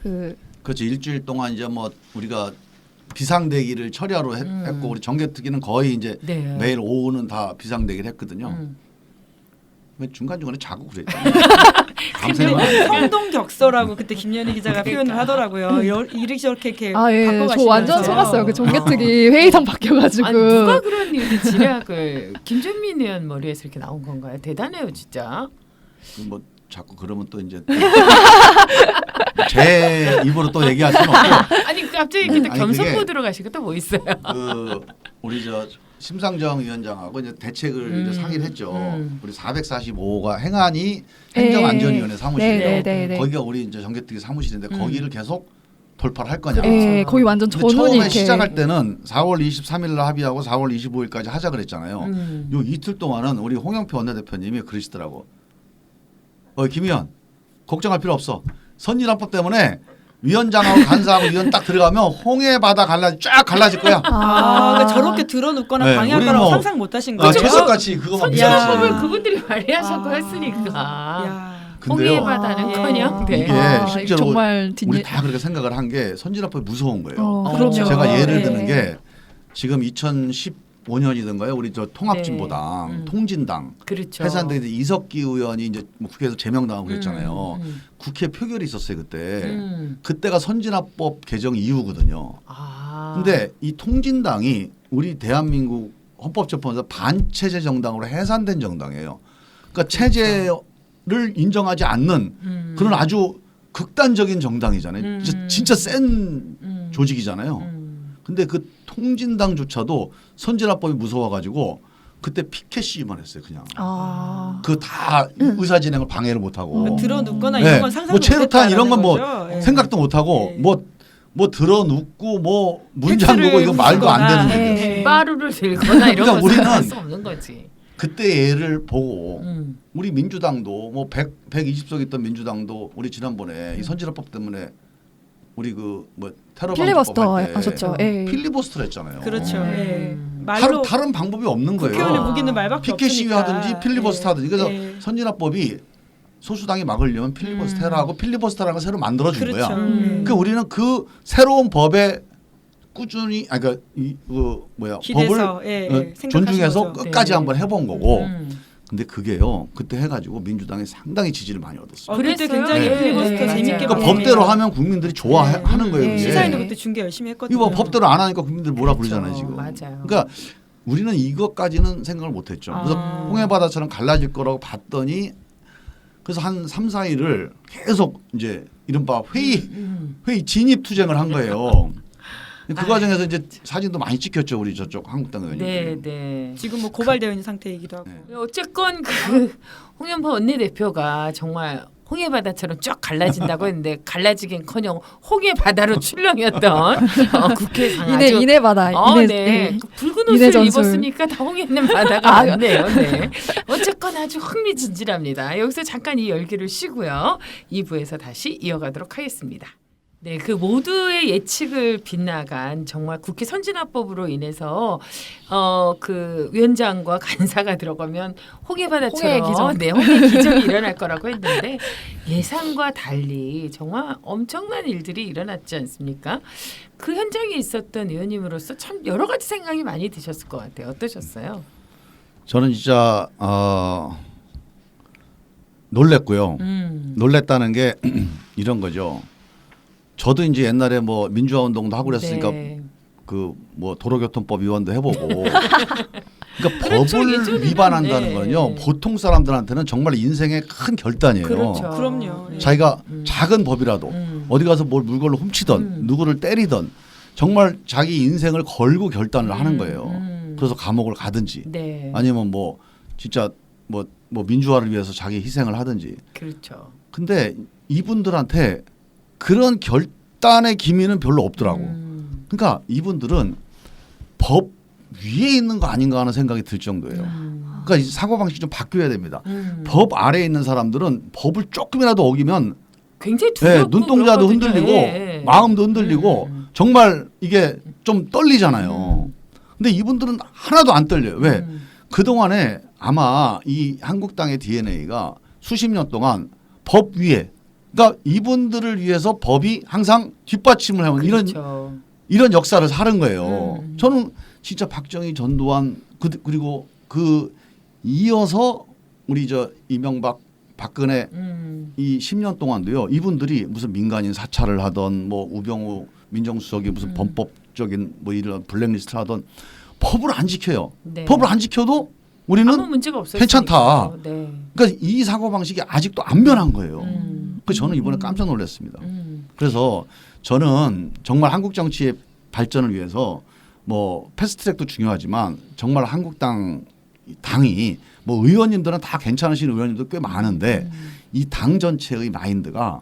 그렇죠. 일주일 동안 이제 뭐 우리가 비상대기를 철야로 했고 우리 정개특위는 거의 이제 네. 매일 오후는 다 비상대기를 했거든요. 음. 왜 중간중간에 자고 그랬죠. 근데 밤새만. 성동격서라고 그때 김연희 기자가 표현을 하더라고요. 이렇게 저렇게 바꿔가시면서. 저 완전 속았어요. 그 정개특위 회의장 바뀌어가지고. 아니 누가 그런 일이 지략을 김준민 의원 머리에서 이렇게 나온 건가요? 대단해요 진짜. 뭐 자꾸 그러면 또 이제 제 입으로 또 얘기할 수는 없고 아니 갑자기 이렇게 아니, 겸손 그게- 모드로 가시고 또 뭐 있어요? 그 우리 저 심상정 위원장하고 이제 대책을 이제 상의를 했죠. 우리 445가 행안위 행정안전위원회 사무실이에요. 네. 거기가 우리 이제 정개특위 사무실인데 거기를 계속 돌파를 할 거냐. 예, 거의 완전 근데 전원이 처음에 이렇게. 시작할 때는 4월 23일 날 합의하고 4월 25일까지 하자 그랬잖아요. 음. 요 이틀 동안은 우리 홍영표 원내대표님이 그러시더라고. 김 의원 걱정할 필요 없어. 선진화법 때문에 위원장하고 간사하고 위원 딱 들어가면 홍해 바다 쫙 갈라질 거야. 그러니까 저렇게 들어눕거나 네, 방해할 우리 거라고 뭐- 상상 못 하신 거죠? 채석같이 그거만 선진화법을 믿었지. 그분들이 발의하셨고 했으니까. 야. 근데요. 홍해 바다는커녕 네. 이게 아, 실제로 정말 우리 다 그렇게 생각을 한 게 선진화법이 무서운 거예요. 그럼요. 제가 예를 네. 드는 게 지금 2015년이던가요? 우리 저 통합진보당, 네. 통진당 그렇죠. 해산대 이제 이석기 의원이 이제 뭐 국회에서 제명당하고 그랬잖아요. 음. 국회 표결이 있었어요 그때. 음. 그때가 선진화법 개정 이후거든요. 아. 근데 이 통진당이 우리 대한민국 헌법재판소에서 반체제 정당으로 해산된 정당이에요. 그러니까 체제를 인정하지 않는 그런 아주 극단적인 정당이잖아요. 진짜 센 조직이잖아요. 근데 그 통진당조차도 선진화법이 무서워가지고 그때 피켓 시위만 했어요 그냥. 그 다 의사 진행을 방해를 못하고. 들어눕거나 네. 이런 건 상상 뭐 체류탄 이런 건 뭐 거죠? 예. 생각도 못하고 네. 뭐 들어눕고 뭐 문장 팩스를 보고 이거 말도 안 되는 푸거나. 얘기예요. 네. 빠루를 들거나 이런 그러니까 거 우리는 할 수 없는 거지. 그때 예를 보고 음. 우리 민주당도 뭐 120석 있던 민주당도 우리 지난번에 이 선진화법 때문에 우리 그 뭐 테러 필리버스터 방지법 할때 하셨죠. 예. 필리버스터를 했잖아요. 그렇죠. 예. 다른 방법이 없는 거예요. 국회의원의 무기는 말밖에 피켓 시위 없으니까. 하든지 필리버스터 하든지 그래서 예. 선진화법이 소수당이 막으려면 필리버스터라 하고 필리버스터라는 걸 새로 만들어 준 그렇죠. 거야. 예. 우리는 그 새로운 법에 꾸준히 그러니까 기대서, 법을 예, 생각하신 존중해서 거죠. 끝까지 네. 한번 해본 거고. 음. 근데 그게요 그때 해가지고 민주당이 상당히 지지를 많이 얻었어요. 그때 그랬어요? 굉장히 네. 필리버스터 네. 재밌게 그러니까 네. 법대로 하면 국민들이 좋아하는 거예요. 네. 그게. 시사인도 그때 중계 열심히 했거든요. 이거 법대로 안 하니까 국민들 뭐라 그렇죠. 부르잖아요 지금. 맞아요. 그러니까 우리는 이것까지는 생각을 못했죠. 그래서 홍해바다처럼 갈라질 거라고 봤더니 그래서 한 3, 4일을 계속 이제 이른바 회의 진입 투쟁을 한 거예요. 그 과정에서 이제 사진도 많이 찍혔죠 우리 저쪽 한국당 의원님. 네, 네. 지금 뭐 고발되어 있는 상태이기도 하고. 네. 어쨌건 그 홍영표 원내대표가 정말 홍해 바다처럼 쫙 갈라진다고 했는데 갈라지긴커녕 홍해 바다로 출렁이었던 국회의장 아주 이내 바다. 네. 그 붉은 이내 옷을 전술. 입었으니까 다 홍해 있는 바다가 맞네요. 네. 어쨌건 아주 흥미진진합니다. 여기서 잠깐 이 열기를 쉬고요. 2부에서 다시 이어가도록 하겠습니다. 네, 그 모두의 예측을 빗나간 정말 국회 선진화법으로 인해서 그 위원장과 간사가 들어가면 홍해 바다처럼 홍해 기적. 네, 홍해 기적이 일어날 거라고 했는데 예상과 달리 정말 엄청난 일들이 일어났지 않습니까? 그 현장에 있었던 의원님으로서 참 여러 가지 생각이 많이 드셨을 것 같아요. 어떠셨어요? 저는 진짜 놀랬고요. 놀랬다는 게 이런 거죠. 저도 이제 옛날에 뭐 민주화 운동도 하고 그랬으니까 네. 그 뭐 도로교통법 위반도 해보고 그러니까 그렇죠. 법을 예전에는, 위반한다는 네. 거는요 보통 사람들한테는 정말 인생의 큰 결단이에요. 그렇죠. 그럼요. 네. 자기가 작은 법이라도 어디 가서 뭘 물건을 훔치던 누구를 때리던 정말 자기 인생을 걸고 결단을 하는 거예요. 그래서 감옥을 가든지 네. 아니면 뭐 진짜 뭐 민주화를 위해서 자기 희생을 하든지. 그렇죠. 근데 이분들한테 그런 결단의 기미는 별로 없더라고. 그러니까 이분들은 법 위에 있는 거 아닌가 하는 생각이 들 정도예요. 그러니까 이 사고방식이 좀 바뀌어야 됩니다. 법 아래에 있는 사람들은 법을 조금이라도 어기면 굉장히 네, 두렵고 눈동자도 그렇거든요. 흔들리고 예. 마음도 흔들리고 정말 이게 좀 떨리잖아요. 근데 이분들은 하나도 안 떨려요. 왜? 그동안에 아마 이 한국당의 DNA가 수십 년 동안 법 위에 그러니까 이분들을 위해서 법이 항상 뒷받침을 하는 그렇죠. 이런 역사를 사는 거예요. 저는 진짜 박정희, 전두환 그리고 그 이어서 우리 저 이명박, 박근혜 이 10년 동안도요. 이분들이 무슨 민간인 사찰을 하던 뭐 우병우 민정수석이 무슨 범법적인 뭐 이런 블랙리스트를 하던 법을 안 지켜요. 네. 법을 안 지켜도 아무 우리는 문제가 없어요. 괜찮다. 네. 그러니까 이 사고 방식이 아직도 안 변한 거예요. 그래서 저는 이번에 깜짝 놀랐습니다. 그래서 저는 정말 한국 정치의 발전을 위해서 뭐 패스트트랙도 중요하지만 정말 한국당 당이 뭐 의원님들은 다 괜찮으신 의원님도 꽤 많은데 이 당 전체의 마인드가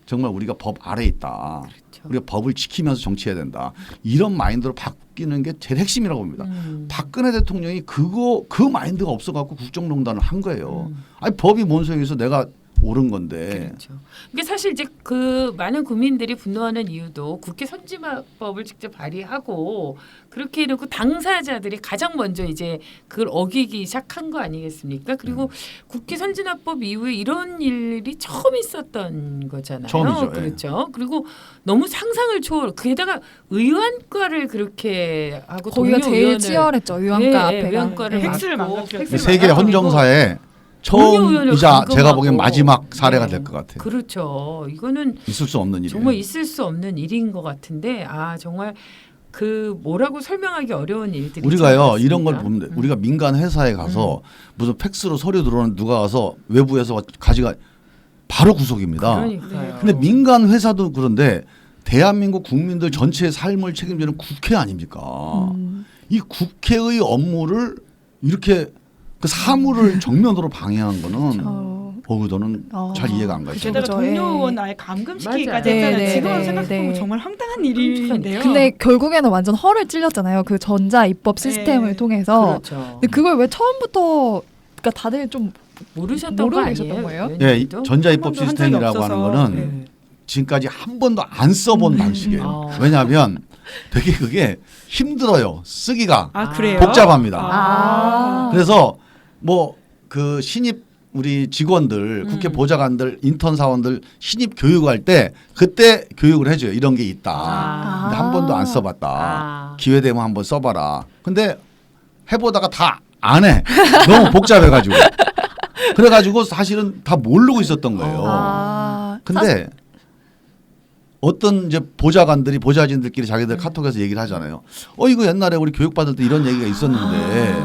정말 우리가 법 아래에 있다. 그렇죠. 우리가 법을 지키면서 정치해야 된다. 이런 마인드로 바뀌는 게 제일 핵심이라고 봅니다. 박근혜 대통령이 그 마인드가 없어갖고 국정농단을 한 거예요. 아니 법이 뭔 소용이서 내가 옳은 건데. 그렇죠. 이게 사실 이제 그 많은 국민들이 분노하는 이유도 국회 선진화법을 직접 발의하고 그렇게 해놓고 당사자들이 가장 먼저 이제 그걸 어기기 시작한 거 아니겠습니까? 그리고 국회 선진화법 이후에 이런 일이 처음 있었던 거잖아요. 처음이죠. 그렇죠. 그리고 너무 상상을 초월. 게다가 의원과를 그렇게 하고 거기가 동료 제일 의원을 치열했죠. 의원과 네, 앞에가. 의원과를 네. 팩스를 막고 망가뜨렸어요. 팩스를 세계 막아버리고 헌정사에 동료 의원을 처음이자 제가 감금하고. 보기엔 마지막 사례가 네. 될 것 같아요. 그렇죠. 이거는 있을 수 없는 일이에요. 정말 있을 수 없는 일인 것 같은데 정말 그 뭐라고 설명하기 어려운 일들이 우리가요 이런 걸 보면 돼. 우리가 민간 회사에 가서 무슨 팩스로 서류 들어오는 누가 와서 외부에서 가지가 바로 구속입니다. 그러니까요. 근데 민간 회사도 그런데 대한민국 국민들 전체의 삶을 책임지는 국회 아닙니까? 이 국회의 업무를 이렇게 그 사무를 정면으로 방해하는 거는 저는 잘 이해가 안 가죠. 그죠, 게다가 그죠. 동료 예. 의원 아예 감금시키기까지 맞아요. 했잖아요. 네, 지금은 네, 생각해보면 네. 정말 황당한 일인데요. 근데 결국에는 완전 허를 찔렸잖아요. 그 전자 입법 시스템을 네. 통해서. 그렇죠. 근데 그걸 왜 처음부터 그러니까 다들 좀 모르셨던 모르고 거 계셨던 아니에요? 거예요? 예, 의원님도? 전자입법 한 번도 한 시스템이라고 적이 하는 없어서. 거는 네. 지금까지 한 번도 안 써본 방식이에요. 아. 왜냐하면 되게 그게 힘들어요. 쓰기가 그래요? 복잡합니다. 아. 그래서 뭐 그 신입 우리 직원들, 국회 보좌관들, 인턴 사원들 신입 교육할 때 그때 교육을 해줘요. 이런 게 있다. 근데 한 번도 안 써봤다. 기회 되면 한번 써봐라. 근데 해보다가 다 안 해. 너무 복잡해가지고. 그래가지고 사실은 다 모르고 있었던 거예요. 근데 어떤 이제 보좌진들끼리 자기들 카톡에서 얘기를 하잖아요. 이거 옛날에 우리 교육받을 때 이런 얘기가 있었는데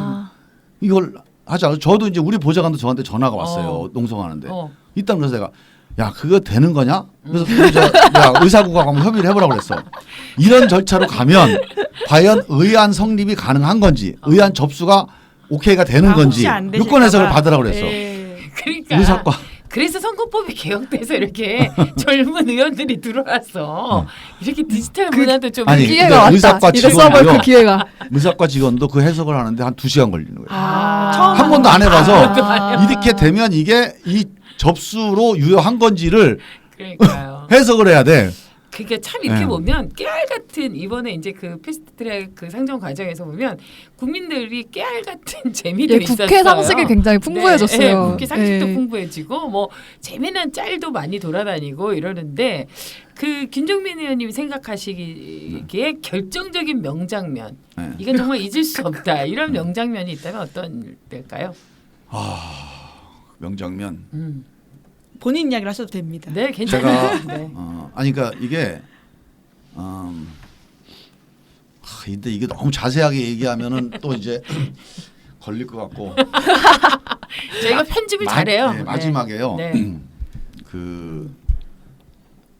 이걸 하자. 저도 이제 우리 보좌관도 저한테 전화가 왔어요. 농성하는데. 일단 그래서 내가 야 그거 되는 거냐? 그래서 야 의사국하고 한번 협의를 해보라고 그랬어. 이런 절차로 가면 과연 의안 성립이 가능한 건지 의안 접수가 오케이가 되는 건지 혹시 안 되실까 유권 해석을 봐. 받으라고 그랬어. 그러니까 의사과 그래서 선거법이 개혁돼서 이렇게 젊은 의원들이 들어와서 이렇게 디지털 문화도 좀 아니, 기회가 근데 왔다. 의사과 이제 써볼 직원이요. 그 기회가. 의사과 직원도 그 해석을 하는데 한 2시간 걸리는 거예요. 처음 한 번도 안 해봐서 아. 이렇게 되면 이게 이 접수로 유효한 건지를 그러니까요. 해석을 해야 돼. 그게 참 이렇게 네. 보면 깨알 같은 이번에 이제 그 패스트트랙 그 상정 과정에서 보면 국민들이 깨알 같은 재미도 예, 있었어요. 국회 상식이 굉장히 풍부해졌어요. 네, 국회 상식도 네. 풍부해지고 뭐 재미난 짤도 많이 돌아다니고 이러는데 그 김종민 의원님이 생각하시기에 결정적인 명장면 네. 이건 정말 잊을 수 없다 이런 명장면이 있다면 어떤 때일까요? 명장면. 본인 이야기를 하셔도 됩니다. 네, 괜찮아요. 제가 네. 아니 그러니까 이게 근데 이게 너무 자세하게 얘기하면은 또 이제 걸릴 것 같고 저희가 편집을 잘해요. 네, 마지막에요. 네.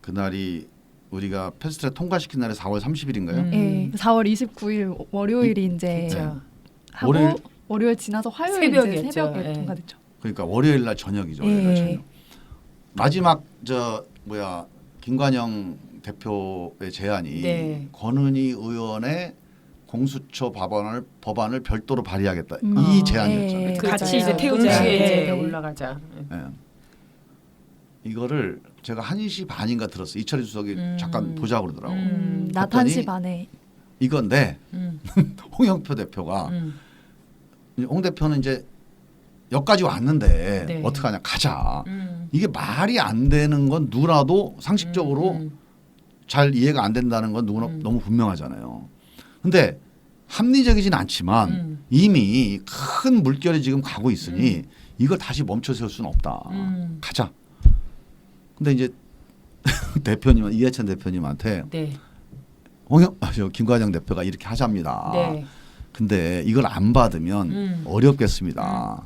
그날이 우리가 패스트트랙 통과시킨 날이 4월 30일인가요? 네, 4월 29일 월요일이 이제 그렇죠. 하고 월요일 지나서 화요일 새벽이었죠. 이제 새벽에 예. 통과됐죠. 그러니까 월요일 날 저녁이죠. 월요일 날 예. 저녁. 마지막 김관영 대표의 제안이 네. 권은희 의원의 공수처 법안을 별도로 발의하겠다. 음. 이 아, 제안이었잖아요. 예. 같이 이제 맞아요. 태우자. 동시에 이제 예. 올라가자. 예. 이거를 제가 1시 반인가 들었어요. 이철희 수석이 잠깐 보자고 그러더라고. 낮 그랬더니 1시 반에 이건데 음. 홍영표 대표가 음. 홍 대표는 이제 여기까지 왔는데 네. 어떡하냐 가자. 음. 이게 말이 안 되는 건 누구나도 상식적으로 잘 이해가 안 된다는 건 누구나 너무 분명하잖아요. 근데 합리적이진 않지만 이미 큰 물결이 지금 가고 있으니 이걸 다시 멈춰 세울 수는 없다. 가자. 근데 이제 대표님 이해찬 대표님한테 네. 김관영 대표가 이렇게 하자입니다. 네. 근데 이걸 안 받으면 어렵겠습니다.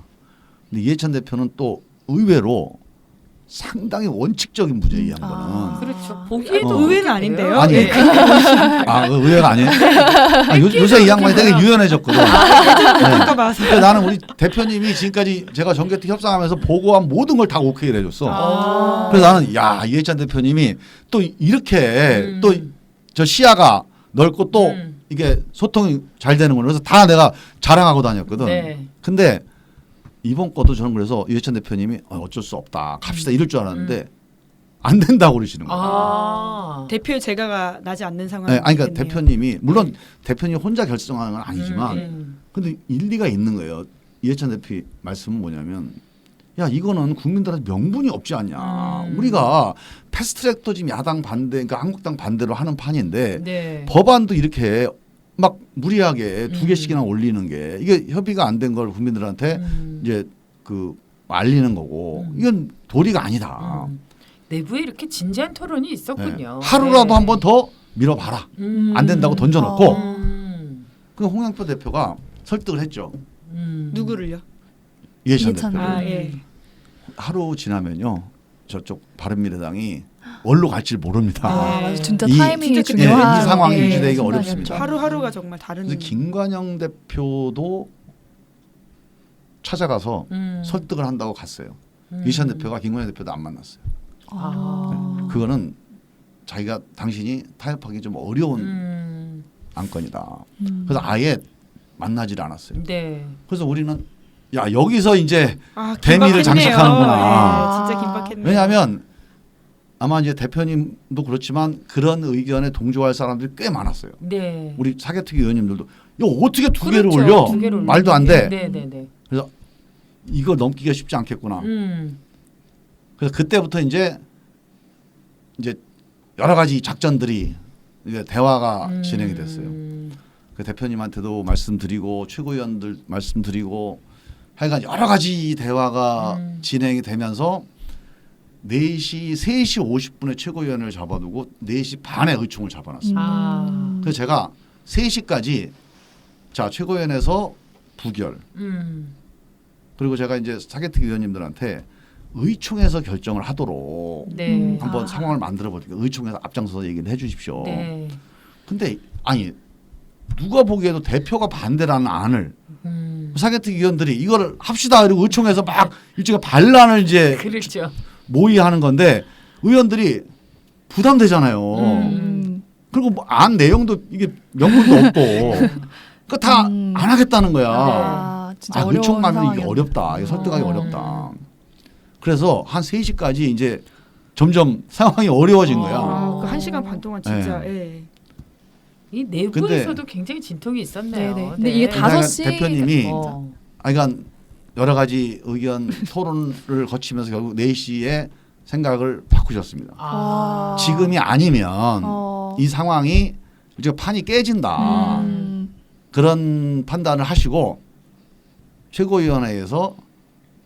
근데 이해찬 대표는 또 의외로 상당히 원칙적인 문제에 의한 거는 그렇죠. 보기에도 의외는 아닌데요. 아니 예. 의외가 아니에요. 요새 이 양반이 되게 유연해졌거든. 아까 봐서. 그러니까 나는 우리 대표님이 지금까지 제가 정개특 협상하면서 보고한 모든 걸 다 오케이를 해줬어. 그래서 나는 야 이해찬 대표님이 또 이렇게 또 저 시야가 넓고 또 이게 소통이 잘 되는구나. 그래서 다 내가 자랑하고 다녔거든. 네. 근데 이번 것도 저는 그래서 이해찬 대표님이 어쩔 수 없다. 갑시다 이럴 줄 알았는데 안 된다고 그러시는 거예요. 대표 제가가 나지 않는 상황이 네, 아니 그러니까 됐네요. 대표님이 물론 대표님 혼자 결정하는 건 아니지만 근데 일리가 있는 거예요. 이해찬 대표 말씀은 뭐냐면 야 이거는 국민들한테 명분이 없지 않냐. 우리가 패스트트랙도 지금 야당 반대 그러니까 한국당 반대로 하는 판인데 네. 법안도 이렇게 막 무리하게 2개씩이나 올리는 게 이게 협의가 안 된 걸 국민들한테 이제 알리는 거고 이건 도리가 아니다. 내부에 이렇게 진지한 토론이 있었군요. 하루라도 네. 한 번 더 밀어봐라. 안 된다고 던져놓고 그 홍영표 대표가 설득을 했죠. 누구를요? 이해찬 이해찬 대표. 아 예. 하루 지나면요 저쪽 바른미래당이 어디로 갈지 모릅니다. 맞아. 진짜 이- 타이밍이 진짜 중요한 이 상황이 예, 유지되기가 순간이었죠. 어렵습니다. 하루하루가 정말 다른. 그래서 김관영 대표도 찾아가서 설득을 한다고 갔어요. 이해찬 대표가 김관영 대표도 안 만났어요. 그거는 자기가 당신이 타협하기 좀 어려운 안건이다. 그래서 아예 만나지를 않았어요. 네. 그래서 우리는 야 여기서 이제 긴박했네요. 대미를 장식하는구나. 예, 진짜 긴박했네요. 왜냐하면 아마 이제 대표님도 그렇지만 그런 의견에 동조할 사람들이 꽤 많았어요. 네. 우리 사개특위 의원님들도 이거 어떻게 두 개를 그렇죠. 올려? 두 개를 말도 안 올리는데. 돼. 네, 네, 네. 그래서 이거 넘기기가 쉽지 않겠구나. 그래서 그때부터 이제 여러 가지 작전들이 이제 대화가 진행이 됐어요. 그 대표님한테도 말씀드리고 최고위원들 말씀드리고 하여간 여러 가지 대화가 진행이 되면서 3시 50분에 최고위원을 잡아두고 4시 반에 의총을 잡아놨어요. 그래서 제가 3시까지 자 최고위원회에서 부결 그리고 제가 이제 사개특위 의원님들한테 의총에서 결정을 하도록 네. 한번 상황을 만들어 보니까 의총에서 앞장서서 얘기를 해주십시오. 네. 근데 아니 누가 보기에도 대표가 반대라는 안을 사개특위 의원들이 이걸 합시다 이러고 의총에서 막 일종의 반란을 이제 그렇죠. 모의하는 건데 의원들이 부담되잖아요. 그리고 뭐 안 내용도 이게 명분도 없고 그러니까 다 안 하겠다는 거야. 진짜 아, 어려운 의총 만들기 상황이었네. 어렵다. 이거 설득하기 어렵다. 그래서 한 3시까지 이제 점점 상황이 어려워진 거야. 그 1시간 반 동안 진짜 예. 이 내부에서도 굉장히 진통이 있었네요. 네네. 근데 이게 그러니까 5시 대표님이 어. 그러니까 여러 가지 의견 토론을 거치면서 결국 4시에 생각을 바꾸셨습니다. 아. 지금이 아니면 이 상황이 이제 판이 깨진다. 그런 판단을 하시고 최고위원회에서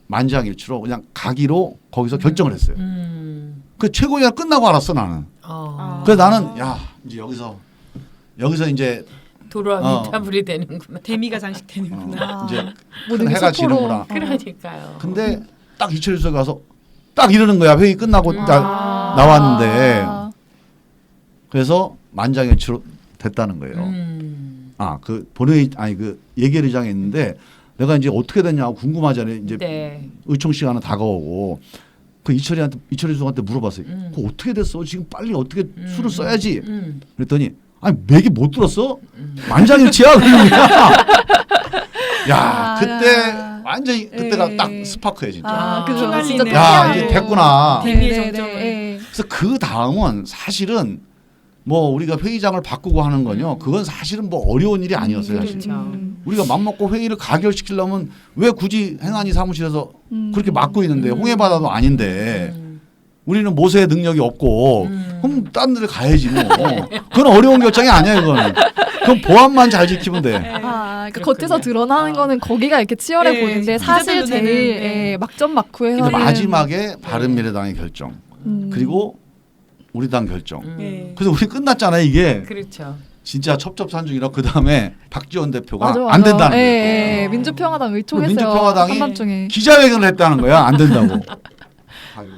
만장일치로 그냥 가기로 거기서 결정을 했어요. 그 최고위원 끝나고 알았어 나는. 그래서 나는 야 이제 여기서 이제 도로와 미타불이 되는구나. 대미가 장식되는구나. 이제 모든 큰 게 해가 소포로. 지는구나. 그러니까요. 근데 딱 이철수 수석이 가서 딱 이러는 거야. 회의 끝나고 딱 나왔는데 그래서 만장일치로 됐다는 거예요. 그 본회의 그 예결위장에 있는데 내가 이제 어떻게 됐냐고 궁금하잖아요. 이제 네. 의총 시간은 다가오고 그 이철이 수석한테 물어봤어요. 그거 어떻게 됐어? 지금 빨리 어떻게 수를 써야지. 그랬더니 아니 맥이 못 들었어? 만장일치야 그러는 거야. 야 그때 완전히 그때가 딱 스파크야 진짜. 그죠. 휘날리는. 진짜 야 특이한- 이제 됐구나. 대미의 네네네. 정점을. 예. 그래서 그 다음은 사실은 뭐 우리가 회의장을 바꾸고 하는 건요. 그건 사실은 뭐 어려운 일이 아니었어요. 사실. 그렇죠. 우리가 맘먹고 회의를 가결시키려면 왜 굳이 행안위 사무실에서 그렇게 막고 있는데 홍해바다도 아닌데 우리는 모세의 능력이 없고 그럼 딴 데를 가야지 뭐. 그건 어려운 결정이 아니야 이거는. 그럼 보안만 잘 지키면 돼. 그러니까 그렇군요. 겉에서 드러나는 거는 거기가 이렇게 치열해 네, 보이는데 기자들 사실 눈에는, 제일 네. 막전막후에서는 근데 마지막에 바른미래당의 결정 그리고 우리 당 결정. 네. 그래서 우리 끝났잖아요 이게. 그렇죠. 진짜 첩첩산중이라 그 다음에 박지원 대표가 맞아, 맞아. 안 된다는 거예요. 예, 민주평화당 의총했어요. 민주평화당이 한밤중에. 기자회견을 했다는 거야. 안 된다고. 아이고.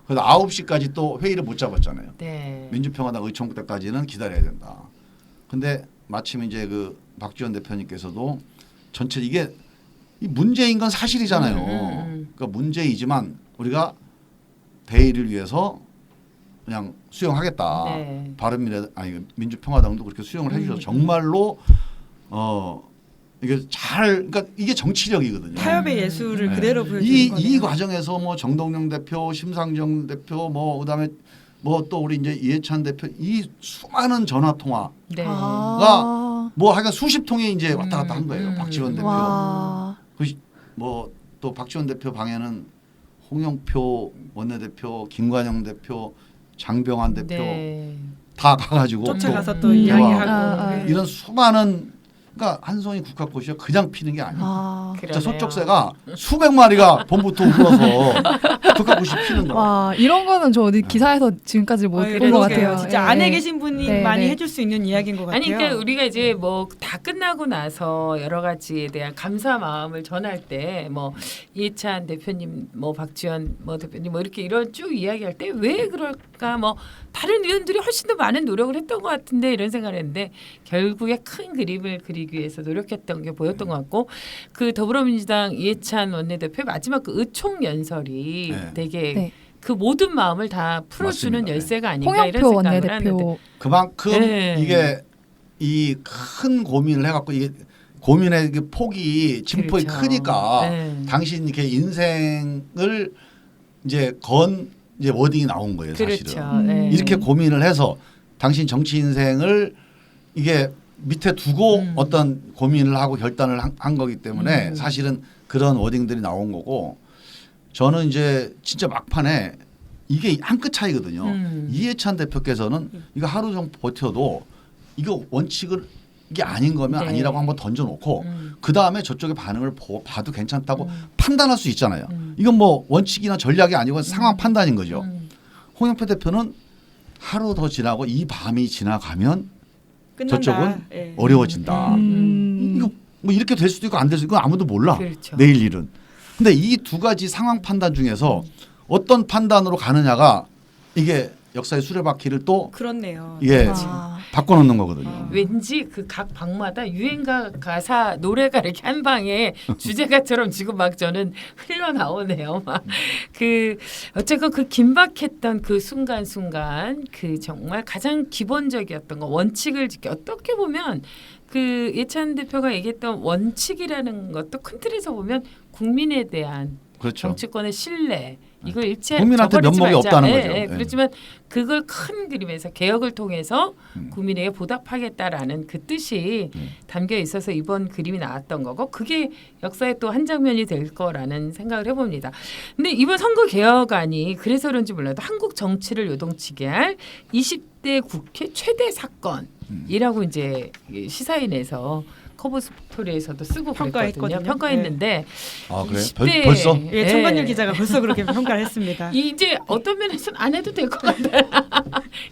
그래서 9시까지 또 회의를 못 잡았잖아요. 네. 민주평화당 의총 때까지는 기다려야 된다. 근데 마침 이제 그 박지원 대표님께서도 전체 이게 이 문제인 건 사실이잖아요. 그러니까 문제이지만 우리가 대의를 위해서 그냥 수용하겠다. 네. 민주평화당도 그렇게 수용을 해주셔서 정말로 이게 그러니까 이게 정치력이거든요. 타협의 예술을 네. 그대로 보여주는 이 거네요. 과정에서 뭐 정동영 대표, 심상정 대표, 뭐 그다음에 뭐 또 우리 이제 이해찬 대표 이 수많은 전화 통화 네. 뭐 하여간 수십 통이 이제 왔다 갔다 한 거예요. 박지원 대표. 와. 뭐 또 박지원 대표 방에는 홍영표 원내대표, 김관영 대표, 장병환 대표 네. 다 가가지고 쫓아가서 또 또 대화. 이야기하고. 네. 이런 수많은 그러니까 한송이 국화꽃이요 그냥 피는 게 아니에요. 진짜 그러네요. 서쪽새가 수백 마리가 봄부터 울어서 국화꽃이 피는 거야. 와, 이런 거는 저 어디 기사에서 지금까지 못 네, 본 것 그러게요. 같아요. 진짜 예. 안에 계신 분이 네, 많이 네. 해줄 수 있는 이야기인 것 같아요. 아니 그러니까 우리가 이제 뭐 다 끝나고 나서 여러 가지에 대한 감사 마음을 전할 때 뭐 이해찬 대표님 뭐 박지원 뭐 대표님 뭐 이렇게 이런 쭉 이야기할 때 왜 그럴까 뭐 다른 의원들이 훨씬 더 많은 노력을 했던 것 같은데 이런 생각을 했는데 결국에 큰 그림을 그리기 위해서 노력했던 게 보였던 것 같고 그 더불어민주당 이해찬 원내대표 마지막 그 의총 연설이 네. 되게 네. 그 모든 마음을 다 풀어주는 맞습니다. 열쇠가 아닌가 이런 홍영표 생각을 하는데 원내대표. 그만큼 네. 이게 이 큰 고민을 해갖고 이게 고민의 그 폭이 진폭이 그렇죠. 크니까 네. 당신 이렇게 인생을 이제 이제 워딩이 나온 거예요 사실은. 그렇죠. 네. 이렇게 고민을 해서 당신 정치 인생을 이게 밑에 두고 어떤 고민을 하고 결단을 한 거기 때문에 사실은 그런 워딩들이 나온 거고 저는 이제 진짜 막판에 이게 한 끗 차이거든요. 이해찬 대표께서는 이거 하루 정도 버텨도 이거 원칙을 이게 아닌 거면 네. 아니라고 한번 던져놓고 그 다음에 저쪽의 반응을 봐도 괜찮다고 판단할 수 있잖아요. 이건 뭐 원칙이나 전략이 아니고 상황 판단인 거죠. 홍영표 대표는 하루 더 지나고 이 밤이 지나가면 끝난다. 저쪽은 예. 어려워진다. 이거 뭐 이렇게 될 수도 있고 안 될 수도 있고 아무도 몰라. 그렇죠. 내일 일은. 근데 이 두 가지 상황 판단 중에서 어떤 판단으로 가느냐가 이게 역사의 수레바퀴를 또 그렇네요. 이게 아. 바꿔놓는 거거든요. 왠지 그 각 방마다 유행가 가사 노래가 이렇게 한 방에 주제가처럼 지금 막 저는 흘러나오네요. 막 그 어쨌건 그 긴박했던 그 순간순간 그 정말 가장 기본적이었던 거 원칙을 지켜 어떻게 보면 그 예찬 대표가 얘기했던 원칙이라는 것도 큰 틀에서 보면 국민에 대한 그렇죠. 정치권의 신뢰 이걸 일체 국민한테 저버리지 면목이 말자. 없다는 예, 거죠. 예. 예. 그렇지만 그걸 큰 그림에서 개혁을 통해서 국민에게 보답하겠다라는 그 뜻이 담겨 있어서 이번 그림이 나왔던 거고 그게 역사의 또 한 장면이 될 거라는 생각을 해봅니다. 근데 이번 선거 개혁안이 그래서 그런지 몰라도 한국 정치를 요동치게 할 20대 국회 최대 사건이라고 이제 시사인에서 커버 스토리에서도 쓰고 평가했거든요. 그랬거든요. 평가했는데 아 그래? 20대 벌써? 예, 청관율 기자가 벌써 그렇게 평가를 했습니다. 이제 어떤 면에서는 안 해도 될 것 같아요.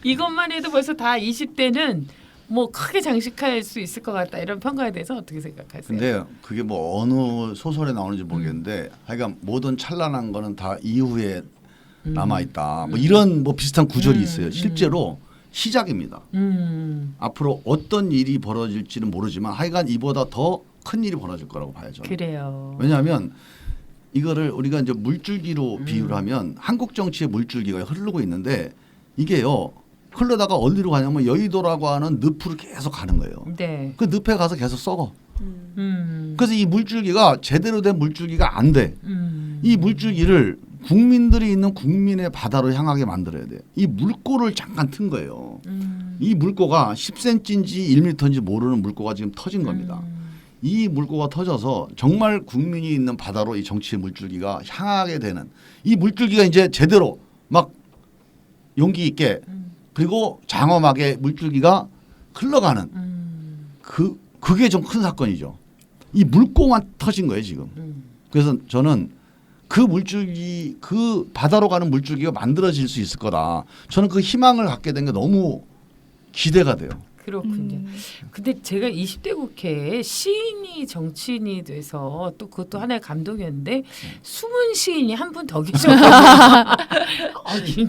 이것만 해도 벌써 다 20대는 뭐 크게 장식할 수 있을 것 같다 이런 평가에 대해서 어떻게 생각하세요? 근데 그게 뭐 어느 소설에 나오는지 모르겠는데 하여간 모든 찬란한 거는 다 이후에 남아 있다. 뭐 이런 뭐 비슷한 구절이 있어요. 실제로 시작입니다. 앞으로 어떤 일이 벌어질지는 모르지만 하여간 이보다 더 큰 일이 벌어질 거라고 봐야죠. 그래요. 왜냐하면 이거를 우리가 이제 물줄기로 비유를 하면 한국 정치의 물줄기가 흐르고 있는데 이게요. 흘러다가 어디로 가냐면 여의도라고 하는 늪으로 계속 가는 거예요. 네. 그 늪에 가서 계속 썩어. 그래서 이 물줄기가 제대로 된 물줄기가 안 돼. 이 물줄기를 국민들이 있는 국민의 바다로 향하게 만들어야 돼. 이 물꼬를 잠깐 튼 거예요. 이 물꼬가 10cm인지 1m인지 모르는 물꼬가 지금 터진 겁니다. 이 물꼬가 터져서 정말 국민이 있는 바다로 이 정치의 물줄기가 향하게 되는 이 물줄기가 이제 제대로 막 용기 있게 그리고 장엄하게 물줄기가 흘러가는 그게 좀 큰 사건이죠. 이 물꼬만 터진 거예요 지금. 그래서 저는 그 물줄기 그 바다로 가는 물줄기가 만들어질 수 있을 거다. 저는 그 희망을 갖게 된 게 너무 기대가 돼요. 그렇군요. 근데 제가 20대 국회에 시인이 정치인이 돼서 또 그것도 하나의 감동이었는데 숨은 시인이 한 분 더 계셨거든요. 아주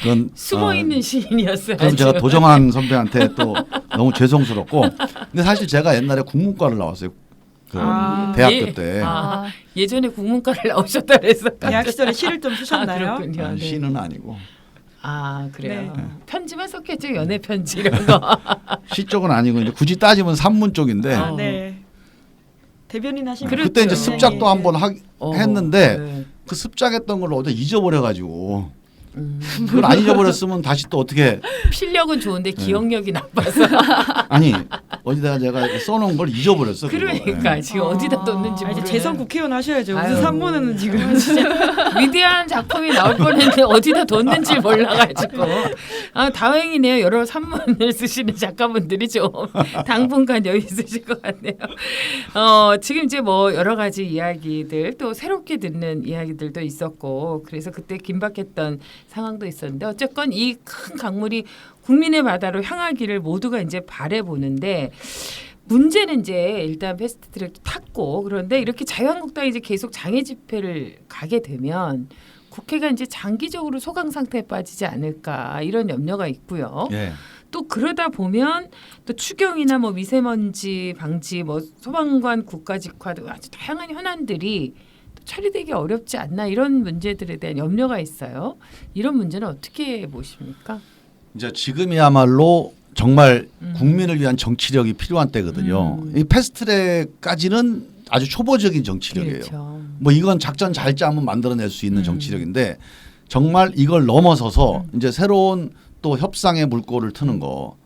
그건 숨어 있는 시인이었어요. 그럼 아주. 제가 도정환 선배한테 또 너무 죄송스럽고 근데 사실 제가 옛날에 국문과를 나왔어요. 그 대학교 때. 예전에 국문과를 나오셨다 그래서 대학 시절에 시를 좀 쓰셨나요? 그렇군요. 아니, 네. 시는 아니고 아 그래요. 네. 편지만 썼겠죠. 연애 편지 이런 거. 시 쪽은 아니고 이제 굳이 따지면 산문 쪽인데 아, 네. 대변인 하신 그렇죠. 그때 이제 습작도 한번 했는데 네. 그 습작했던 걸 어제 잊어버려가지고 그걸 안 잊어버렸으면 다시 또 어떻게 필력은 좋은데 기억력이 나빠서. 아니 어디다가 제가 써놓은 걸 잊어버렸어. 그거. 그러니까 예. 지금 어디다 뒀는지 아, 이제 모르는. 재선 국회의원 하셔야죠. 아유. 무슨 산모는 지금 진짜 위대한 작품이 나올 뻔했는데 어디다 뒀는지 몰라가지고 다행이네요. 여러 산문을 쓰시는 작가분들이 좀 당분간 여유 있으실 것 같네요. 지금 이제 뭐 여러 가지 이야기들 또 새롭게 듣는 이야기들도 있었고 그래서 그때 긴박했던 상황도 있었는데 어쨌건 이 큰 강물이 국민의 바다로 향하기를 모두가 이제 바라보는데 문제는 이제 일단 패스트트랙 탔고 그런데 이렇게 자유한국당이 이제 계속 장애 집회를 가게 되면 국회가 이제 장기적으로 소강 상태에 빠지지 않을까 이런 염려가 있고요. 예. 또 그러다 보면 또 추경이나 뭐 미세먼지 방지 뭐 소방관 국가직화 등 아주 다양한 현안들이 또 처리되기 어렵지 않나 이런 문제들에 대한 염려가 있어요. 이런 문제는 어떻게 보십니까? 이제 지금이야말로 정말 국민을 위한 정치력이 필요한 때거든요. 이 패스트트랙까지는 아주 초보적인 정치력이에요. 그렇죠. 뭐 이건 작전 잘 짜면 만들어낼 수 있는 정치력인데 정말 이걸 넘어서서 이제 새로운 또 협상의 물꼬를 트는 거.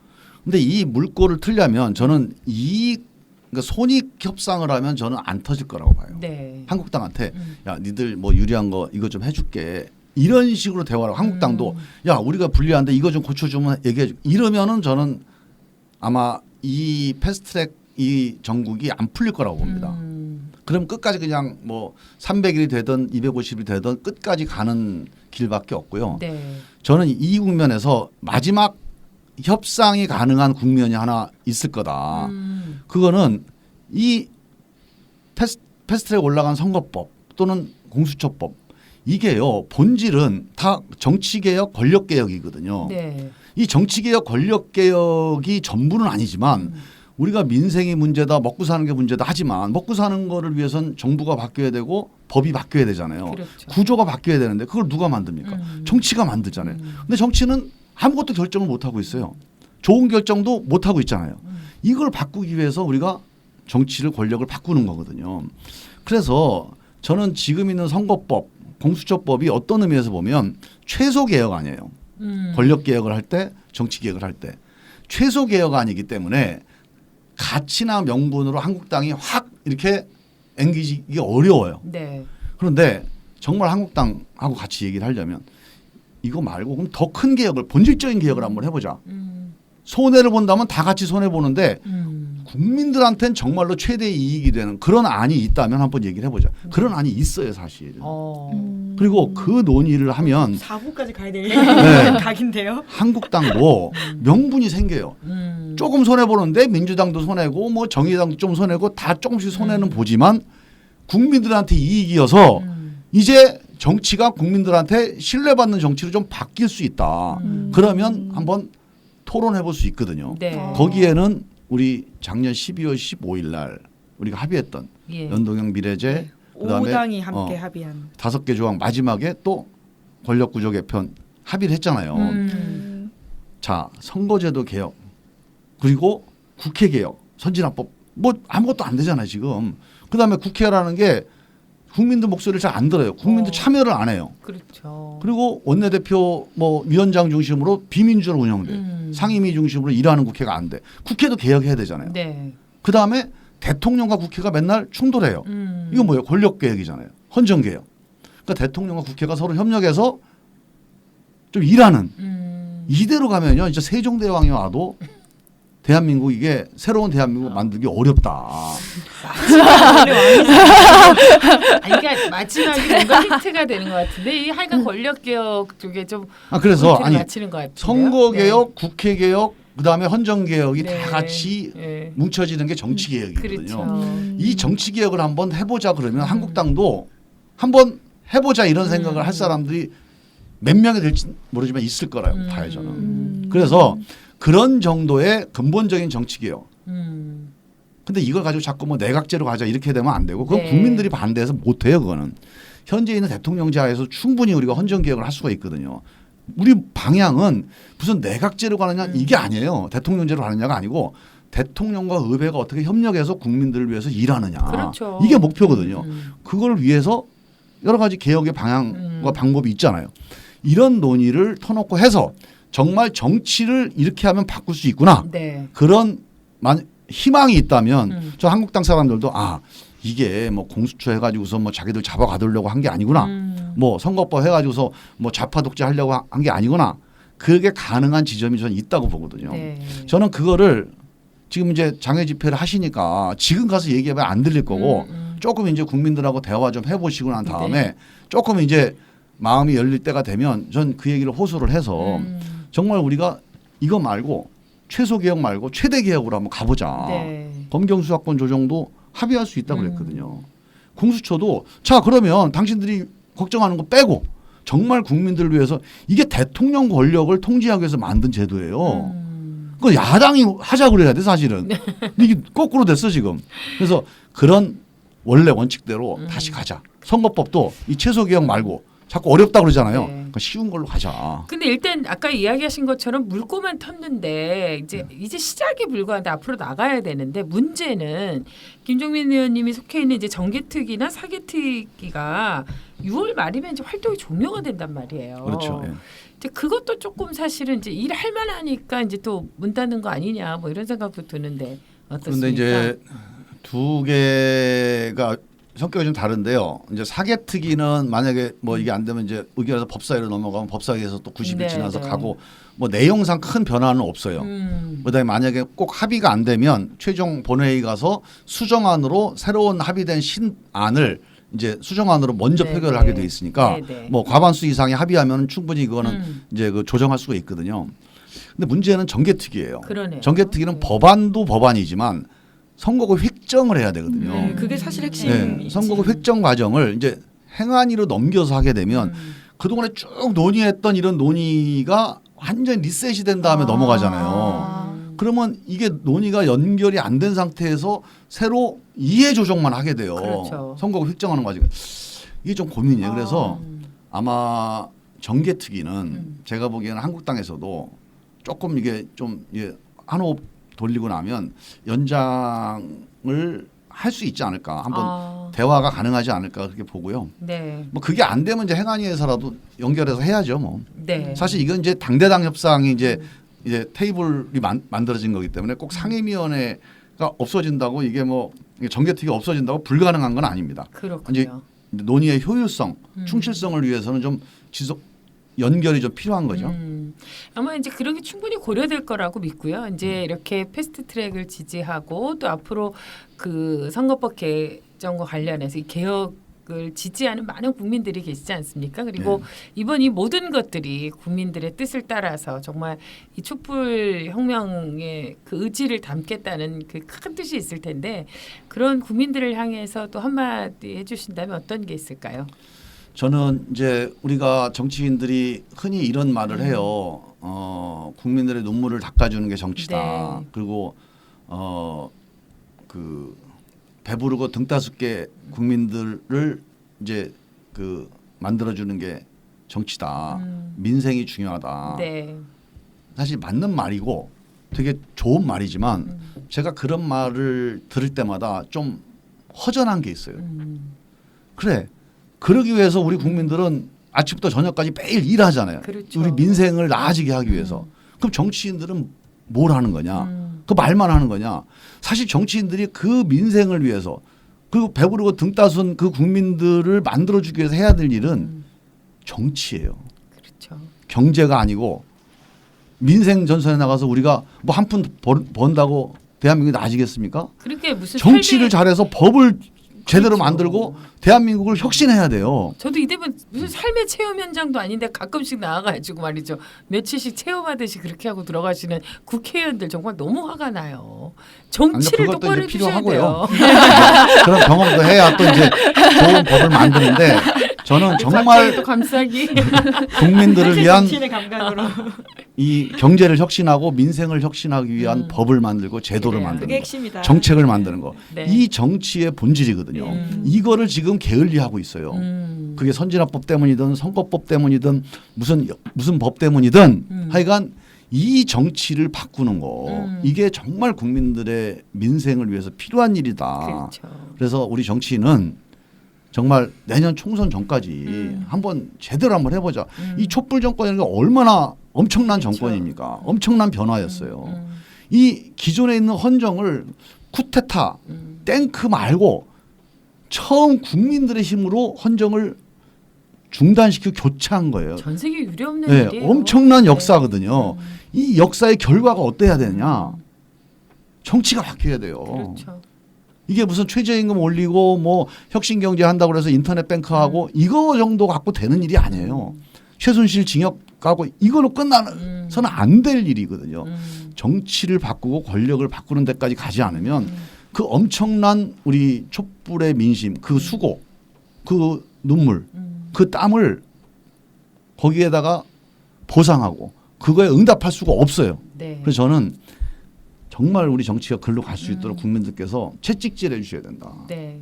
근데 이 물꼬를 틀려면 저는 그러니까 손익 협상을 하면 저는 안 터질 거라고 봐요. 네. 한국당한테 야 니들 뭐 유리한 거 이거 좀 해줄게. 이런 식으로 대화를 한국당도 야 우리가 불리한데 이거 좀 고쳐주면 얘기해 줘. 이러면은 저는 아마 이 패스트트랙 이 정국이 안 풀릴 거라고 봅니다. 그럼 끝까지 그냥 뭐 300일이 되든 250일이 되든 끝까지 가는 길밖에 없고요. 네. 저는 이 국면에서 마지막 협상이 가능한 국면이 하나 있을 거다. 그거는 이 패스트트랙 올라간 선거법 또는 공수처법 이게요 본질은 다 정치개혁 권력개혁이거든요. 네. 이 정치개혁 권력개혁이 전부는 아니지만 우리가 민생이 문제다 먹고 사는 게 문제다 하지만 먹고 사는 거를 위해선 정부가 바뀌어야 되고 법이 바뀌어야 되잖아요. 그렇죠. 구조가 바뀌어야 되는데 그걸 누가 만듭니까? 정치가 만들잖아요. 근데 정치는 아무것도 결정을 못하고 있어요. 좋은 결정도 못하고 있잖아요. 이걸 바꾸기 위해서 우리가 정치를 권력을 바꾸는 거거든요. 그래서 저는 지금 있는 선거법 공수처법이 어떤 의미에서 보면 최소 개혁 아니에요. 권력 개혁을 할 때 정치 개혁을 할 때 최소 개혁안이기 때문에 가치나 명분으로 한국당이 확 이렇게 앵기기 어려워요. 네. 그런데 정말 한국당하고 같이 얘기를 하려면 이거 말고 그럼 더 큰 개혁을 본질적인 개혁을 한번 해보자. 손해를 본다면 다 같이 손해 보는데 국민들한테는 정말로 최대 이익이 되는 그런 안이 있다면 한번 얘기를 해보자. 그런 안이 있어요 사실. 그리고 그 논의를 하면 4부까지 가야 될 네. 각인데요. 한국당도 명분이 생겨요. 조금 손해 보는데 민주당도 손해고 뭐 정의당도 좀 손해고 다 조금씩 손해는 보지만 국민들한테 이익이어서 이제 정치가 국민들한테 신뢰받는 정치로 좀 바뀔 수 있다. 그러면 한번 토론해 볼 수 있거든요. 네. 거기에는 우리 작년 12월 15일 날 우리가 합의했던 예. 연동형 비례제 그다음에 5당이 함께 합의한 5개 조항 마지막에 또 권력구조 개편 합의를 했잖아요. 자, 선거제도 개혁 그리고 국회 개혁, 선진화법 뭐 아무것도 안 되잖아요 지금. 그다음에 국회라는 게 국민들 목소리를 잘 안 들어요. 국민들 참여를 안 해요. 그렇죠. 그리고 원내대표 뭐 위원장 중심으로 비민주로 운영돼. 상임위 중심으로 일하는 국회가 안 돼. 국회도 개혁해야 되잖아요. 네. 그다음에 대통령과 국회가 맨날 충돌해요. 이건 뭐예요? 권력 개혁이잖아요. 헌정 개혁. 그러니까 대통령과 국회가 서로 협력해서 좀 일하는 이대로 가면요. 이제 세종대왕이 와도 대한민국 이게 새로운 대한민국 만들기 어렵다. 아니, 그러니까 마지막에 뭔가 힌트가 되는 것 같은데 이 하여간 권력 개혁 쪽에 좀 그래서 아니 맞히는 것 같아요. 선거 개혁, 국회 개혁, 그다음에 헌정 개혁이 네. 다 같이 네. 뭉쳐지는 게 정치 개혁이거든요. 그렇죠. 이 정치 개혁을 한번 해보자 그러면 한국당도 한번 해보자 이런 생각을 할 사람들이 몇 명이 될지 모르지만 있을 거라고 봐요 저는. 그래서 그런 정도의 근본적인 정치 개혁. 근데 이걸 가지고 자꾸 뭐 내각제로 가자 이렇게 되면 안 되고 그건 네. 국민들이 반대해서 못 해요 그거는. 현재 있는 대통령제하에서 충분히 우리가 헌정 개혁을 할 수가 있거든요. 우리 방향은 무슨 내각제로 가느냐 이게 아니에요. 대통령제로 가느냐가 아니고 대통령과 의회가 어떻게 협력해서 국민들을 위해서 일하느냐. 그렇죠. 이게 목표거든요. 그걸 위해서 여러 가지 개혁의 방향과 방법이 있잖아요. 이런 논의를 터놓고 해서 정말 정치를 이렇게 하면 바꿀 수 있구나. 네. 그런 희망이 있다면 저 한국당 사람들도 아 이게 뭐 공수처 해가지고서 뭐 자기들 잡아가두려고 한 게 아니구나. 뭐 선거법 해가지고서 뭐 좌파 독재 하려고 한 게 아니구나. 그게 가능한 지점이 저는 있다고 보거든요. 네. 저는 그거를 지금 이제 장외 집회를 하시니까 지금 가서 얘기하면 안 들릴 거고 조금 이제 국민들하고 대화 좀 해보시고 난 다음에 네. 조금 이제 마음이 열릴 때가 되면 전 그 얘기를 호소를 해서 정말 우리가 이거 말고 최소 개혁 말고 최대 개혁으로 한번 가보자. 네. 검경 수사권 조정도 합의할 수 있다고 그랬거든요. 공수처도 자 그러면 당신들이 걱정하는 거 빼고 정말 국민들을 위해서 이게 대통령 권력을 통제하기 위해서 만든 제도예요. 그 야당이 하자 그래야 돼 사실은. 근데 이게 거꾸로 됐어 지금. 그래서 그런 원래 원칙대로 다시 가자. 선거법도 이 최소 개혁 말고 자꾸 어렵다 그러잖아요. 네. 그러니까 쉬운 걸로 가자. 근데 일단 아까 이야기하신 것처럼 물꼬만 텄는데 이제 시작이 불과한데 앞으로 나가야 되는데 문제는 김종민 의원님이 속해 있는 이제 정개특위나 사개특위가 6월 말이면 이제 활동이 종료가 된단 말이에요. 그렇죠. 예. 이제 그것도 조금 사실은 이제 일할 만하니까 이제 또 문 닫는 거 아니냐 뭐 이런 생각도 드는데 어떻습니까? 그런데 이제 두 개가 성격이 좀 다른데요. 이제 사개특위는 만약에 뭐 이게 안 되면 이제 의결해서 법사위로 넘어가면 법사위에서 또 90일 네, 지나서 네. 가고 뭐 내용상 큰 변화는 없어요. 그다음에 만약에 꼭 합의가 안 되면 최종 본회의 가서 수정안으로 새로운 합의된 신안을 이제 수정안으로 먼저 네, 표결을 네. 하게 돼 있으니까 네, 네. 뭐 과반수 이상이 합의하면 충분히 그거는 이제 그 조정할 수가 있거든요. 근데 문제는 정개특위예요. 그러네요. 정개특위는 네. 법안도 법안이지만 선거구 획정을 해야 되거든요. 그게 사실 네, 핵심이지. 선거구 획정 과정을 이제 행안위로 넘겨서 하게 되면 그동안에 쭉 논의했던 이런 논의가 완전히 리셋이 된 다음에 넘어가잖아요. 그러면 이게 논의가 연결이 안 된 상태에서 새로 이해 조정만 하게 돼요. 그렇죠. 선거구 획정하는 과정에 이게 좀 고민이에요. 그래서 아마 정개특위는 제가 보기에는 한국당에서도 조금 이게 좀 한 호흡 돌리고 나면 연장을 할 수 있지 않을까. 한번 대화가 가능하지 않을까 그렇게 보고요. 네. 뭐 그게 안 되면 이제 행안위에서라도 연결해서 해야죠. 뭐 네. 사실 이건 이제 당대당 협상이 이제 테이블이 만들어진 거기 때문에 꼭 상임위원회가 없어진다고 이게 뭐 정개특위가 없어진다고 불가능한 건 아닙니다. 이제 그렇군요. 논의의 효율성, 충실성을 위해서는 좀 연결이 좀 필요한 거죠. 아마 이제 그런 게 충분히 고려될 거라고 믿고요. 이제 이렇게 패스트트랙을 지지하고 또 앞으로 그 선거법 개정과 관련해서 이 개혁을 지지하는 많은 국민들이 계시지 않습니까? 그리고 이번 이 모든 것들이 국민들의 뜻을 따라서 정말 이 촛불 혁명의 그 의지를 담겠다는 그 큰 뜻이 있을 텐데 그런 국민들을 향해서 또 한마디 해주신다면 어떤 게 있을까요? 저는 이제 우리가 정치인들이 흔히 이런 말을 해요. 국민들의 눈물을 닦아주는 게 정치다. 네. 그리고 그 배부르고 등 따숩게 국민들을 이제 그 만들어주는 게 정치다. 민생이 중요하다. 네. 사실 맞는 말이고 되게 좋은 말이지만 제가 그런 말을 들을 때마다 좀 허전한 게 있어요. 그래. 그러기 위해서 우리 국민들은 아침부터 저녁까지 매일 일하잖아요. 그렇죠. 우리 민생을 나아지게 하기 위해서. 그럼 정치인들은 뭘 하는 거냐? 그 말만 하는 거냐? 사실 정치인들이 그 민생을 위해서 그리고 배부르고 등 따순 그 국민들을 만들어주기 위해서 해야 될 일은 정치예요. 그렇죠. 경제가 아니고 민생 전선에 나가서 우리가 뭐 한 푼 번다고 대한민국이 나아지겠습니까? 그렇게 무슨 정치를 삶의- 잘해서 법을 제대로 그렇죠. 만들고 대한민국을 혁신해야 돼요. 저도 이 대본 무슨 삶의 체험 현장도 아닌데 가끔씩 나와가지고 말이죠. 며칠씩 체험하듯이 그렇게 하고 들어가시는 국회의원들 정말 너무 화가 나요. 정치를 아니요, 그것도 똑바로 이제 해주셔야 필요하고요. 돼요. 그런 경험도 해야 또 이제 좋은 법을 만드는데 저는 갑자기 정말 또 감싸기. 국민들을 사실 위한 정치인의 감각으로 이 경제를 혁신하고 민생을 혁신하기 위한 법을 만들고 제도를 그래요. 만드는 그게 거. 핵심이다. 정책을 만드는 거. 네. 이 정치의 본질이거든요. 이거를 지금 게을리하고 있어요. 그게 선진화법 때문이든 선거법 때문이든 무슨 법 때문이든 하여간 이 정치를 바꾸는 거 이게 정말 국민들의 민생을 위해서 필요한 일이다. 그렇죠. 그래서 우리 정치인은 정말 내년 총선 전까지 한번 제대로 한번 해보자. 이 촛불 정권이 얼마나 엄청난 그렇죠. 정권입니까? 엄청난 변화였어요. 이 기존에 있는 헌정을 쿠데타, 탱크 말고 처음 국민들의 힘으로 헌정을 중단시키고 교체한 거예요. 전 세계 유례없는 네, 일이에요. 엄청난 네. 역사거든요. 이 역사의 결과가 어때야 되느냐? 정치가 바뀌어야 돼요. 그렇죠. 이게 무슨 최저임금 올리고 뭐 혁신경제 한다고 해서 인터넷 뱅크하고 이거 정도 갖고 되는 일이 아니에요. 최순실 징역 가고 이걸로 끝나서는 안 될 일이거든요. 정치를 바꾸고 권력을 바꾸는 데까지 가지 않으면 그 엄청난 우리 촛불의 민심, 그 수고, 그 눈물, 그 땀을 거기에다가 보상하고 그거에 응답할 수가 없어요. 네. 그래서 저는 정말 우리 정치가 글로 갈 수 있도록 국민들께서 채찍질해 주셔야 된다. 네.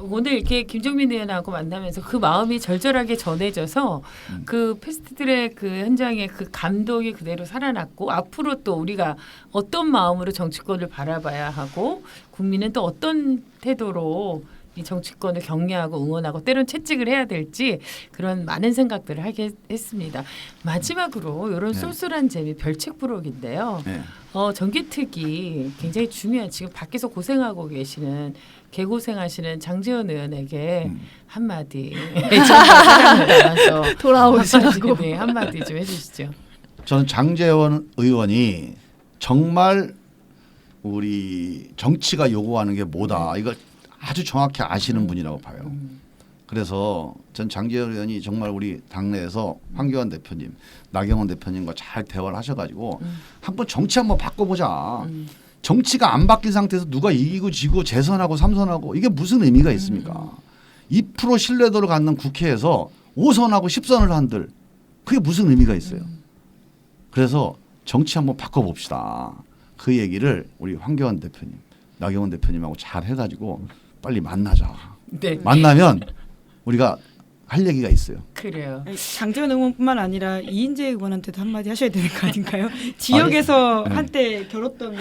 오늘 이렇게 김종민 의원하고 만나면서 그 마음이 절절하게 전해져서 그 패스트트랙 그 현장의 그 감동이 그대로 살아났고 앞으로 또 우리가 어떤 마음으로 정치권을 바라봐야 하고 국민은 또 어떤 태도로 이 정치권을 격려하고 응원하고 때론 채찍을 해야 될지 그런 많은 생각들을 하게 했습니다. 마지막으로 이런 네. 쏠쏠한 재미 별책 부록인데요. 네. 전기특위 굉장히 중요한 지금 밖에서 고생하고 계시는 개고생하시는 장제원 의원에게 한마디 사랑을 담아서 돌아오시라고. 네, 한마디 좀 해주시죠. 저는 장제원 의원이 정말 우리 정치가 요구하는 게 뭐다 이걸 아주 정확히 아시는 분이라고 봐요. 그래서 전 장제원 의원이 정말 우리 당내에서 황교안 대표님, 나경원 대표님과 잘 대화를 하셔가지고 한번 정치 한번 바꿔보자. 정치가 안 바뀐 상태에서 누가 이기고 지고 재선하고 삼선하고 이게 무슨 의미가 있습니까? 2% 신뢰도를 갖는 국회에서 5선하고 10선을 한들 그게 무슨 의미가 있어요? 그래서 정치 한번 바꿔봅시다. 그 얘기를 우리 황교안 대표님, 나경원 대표님하고 잘 해가지고 빨리 만나자. 네, 만나면 우리가 할 얘기가 있어요. 그래요. 장재원 의원뿐만 아니라 이인재 의원한테도 한마디 하셔야 되는 거 아닌가요? 지역에서 네. 한때 겨뤘던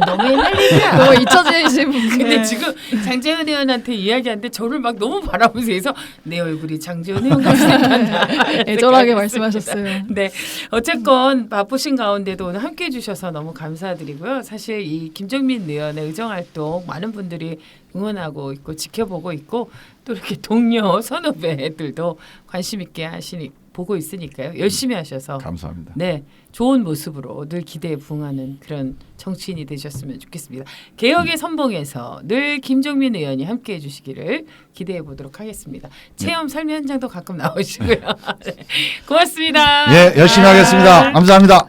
너무 옛날 얘기야. 너무 잊혀지신 분. 근데 네. 지금 장재현 의원한테 이야기하는데 저를 막 너무 바라보면서 해서 내 얼굴이 장재현 의원 같이 생겼나. 애절하게 말씀하셨어요. 네, 어쨌건 바쁘신 가운데도 오늘 함께해 주셔서 너무 감사드리고요. 사실 이 김정민 의원의 의정활동 많은 분들이 응원하고 있고 지켜보고 있고 또 이렇게 동료 선후배들도 관심 있게 보고 있으니까요. 열심히 하셔서 감사합니다. 네, 좋은 모습으로 늘 기대에 부응하는 그런 정치인이 되셨으면 좋겠습니다. 개혁의 선봉에서 늘 김종민 의원이 함께해 주시기를 기대해 보도록 하겠습니다. 체험 삶의 현장도 가끔 나오시고요. 네. 고맙습니다. 예, 열심히 하겠습니다. 감사합니다.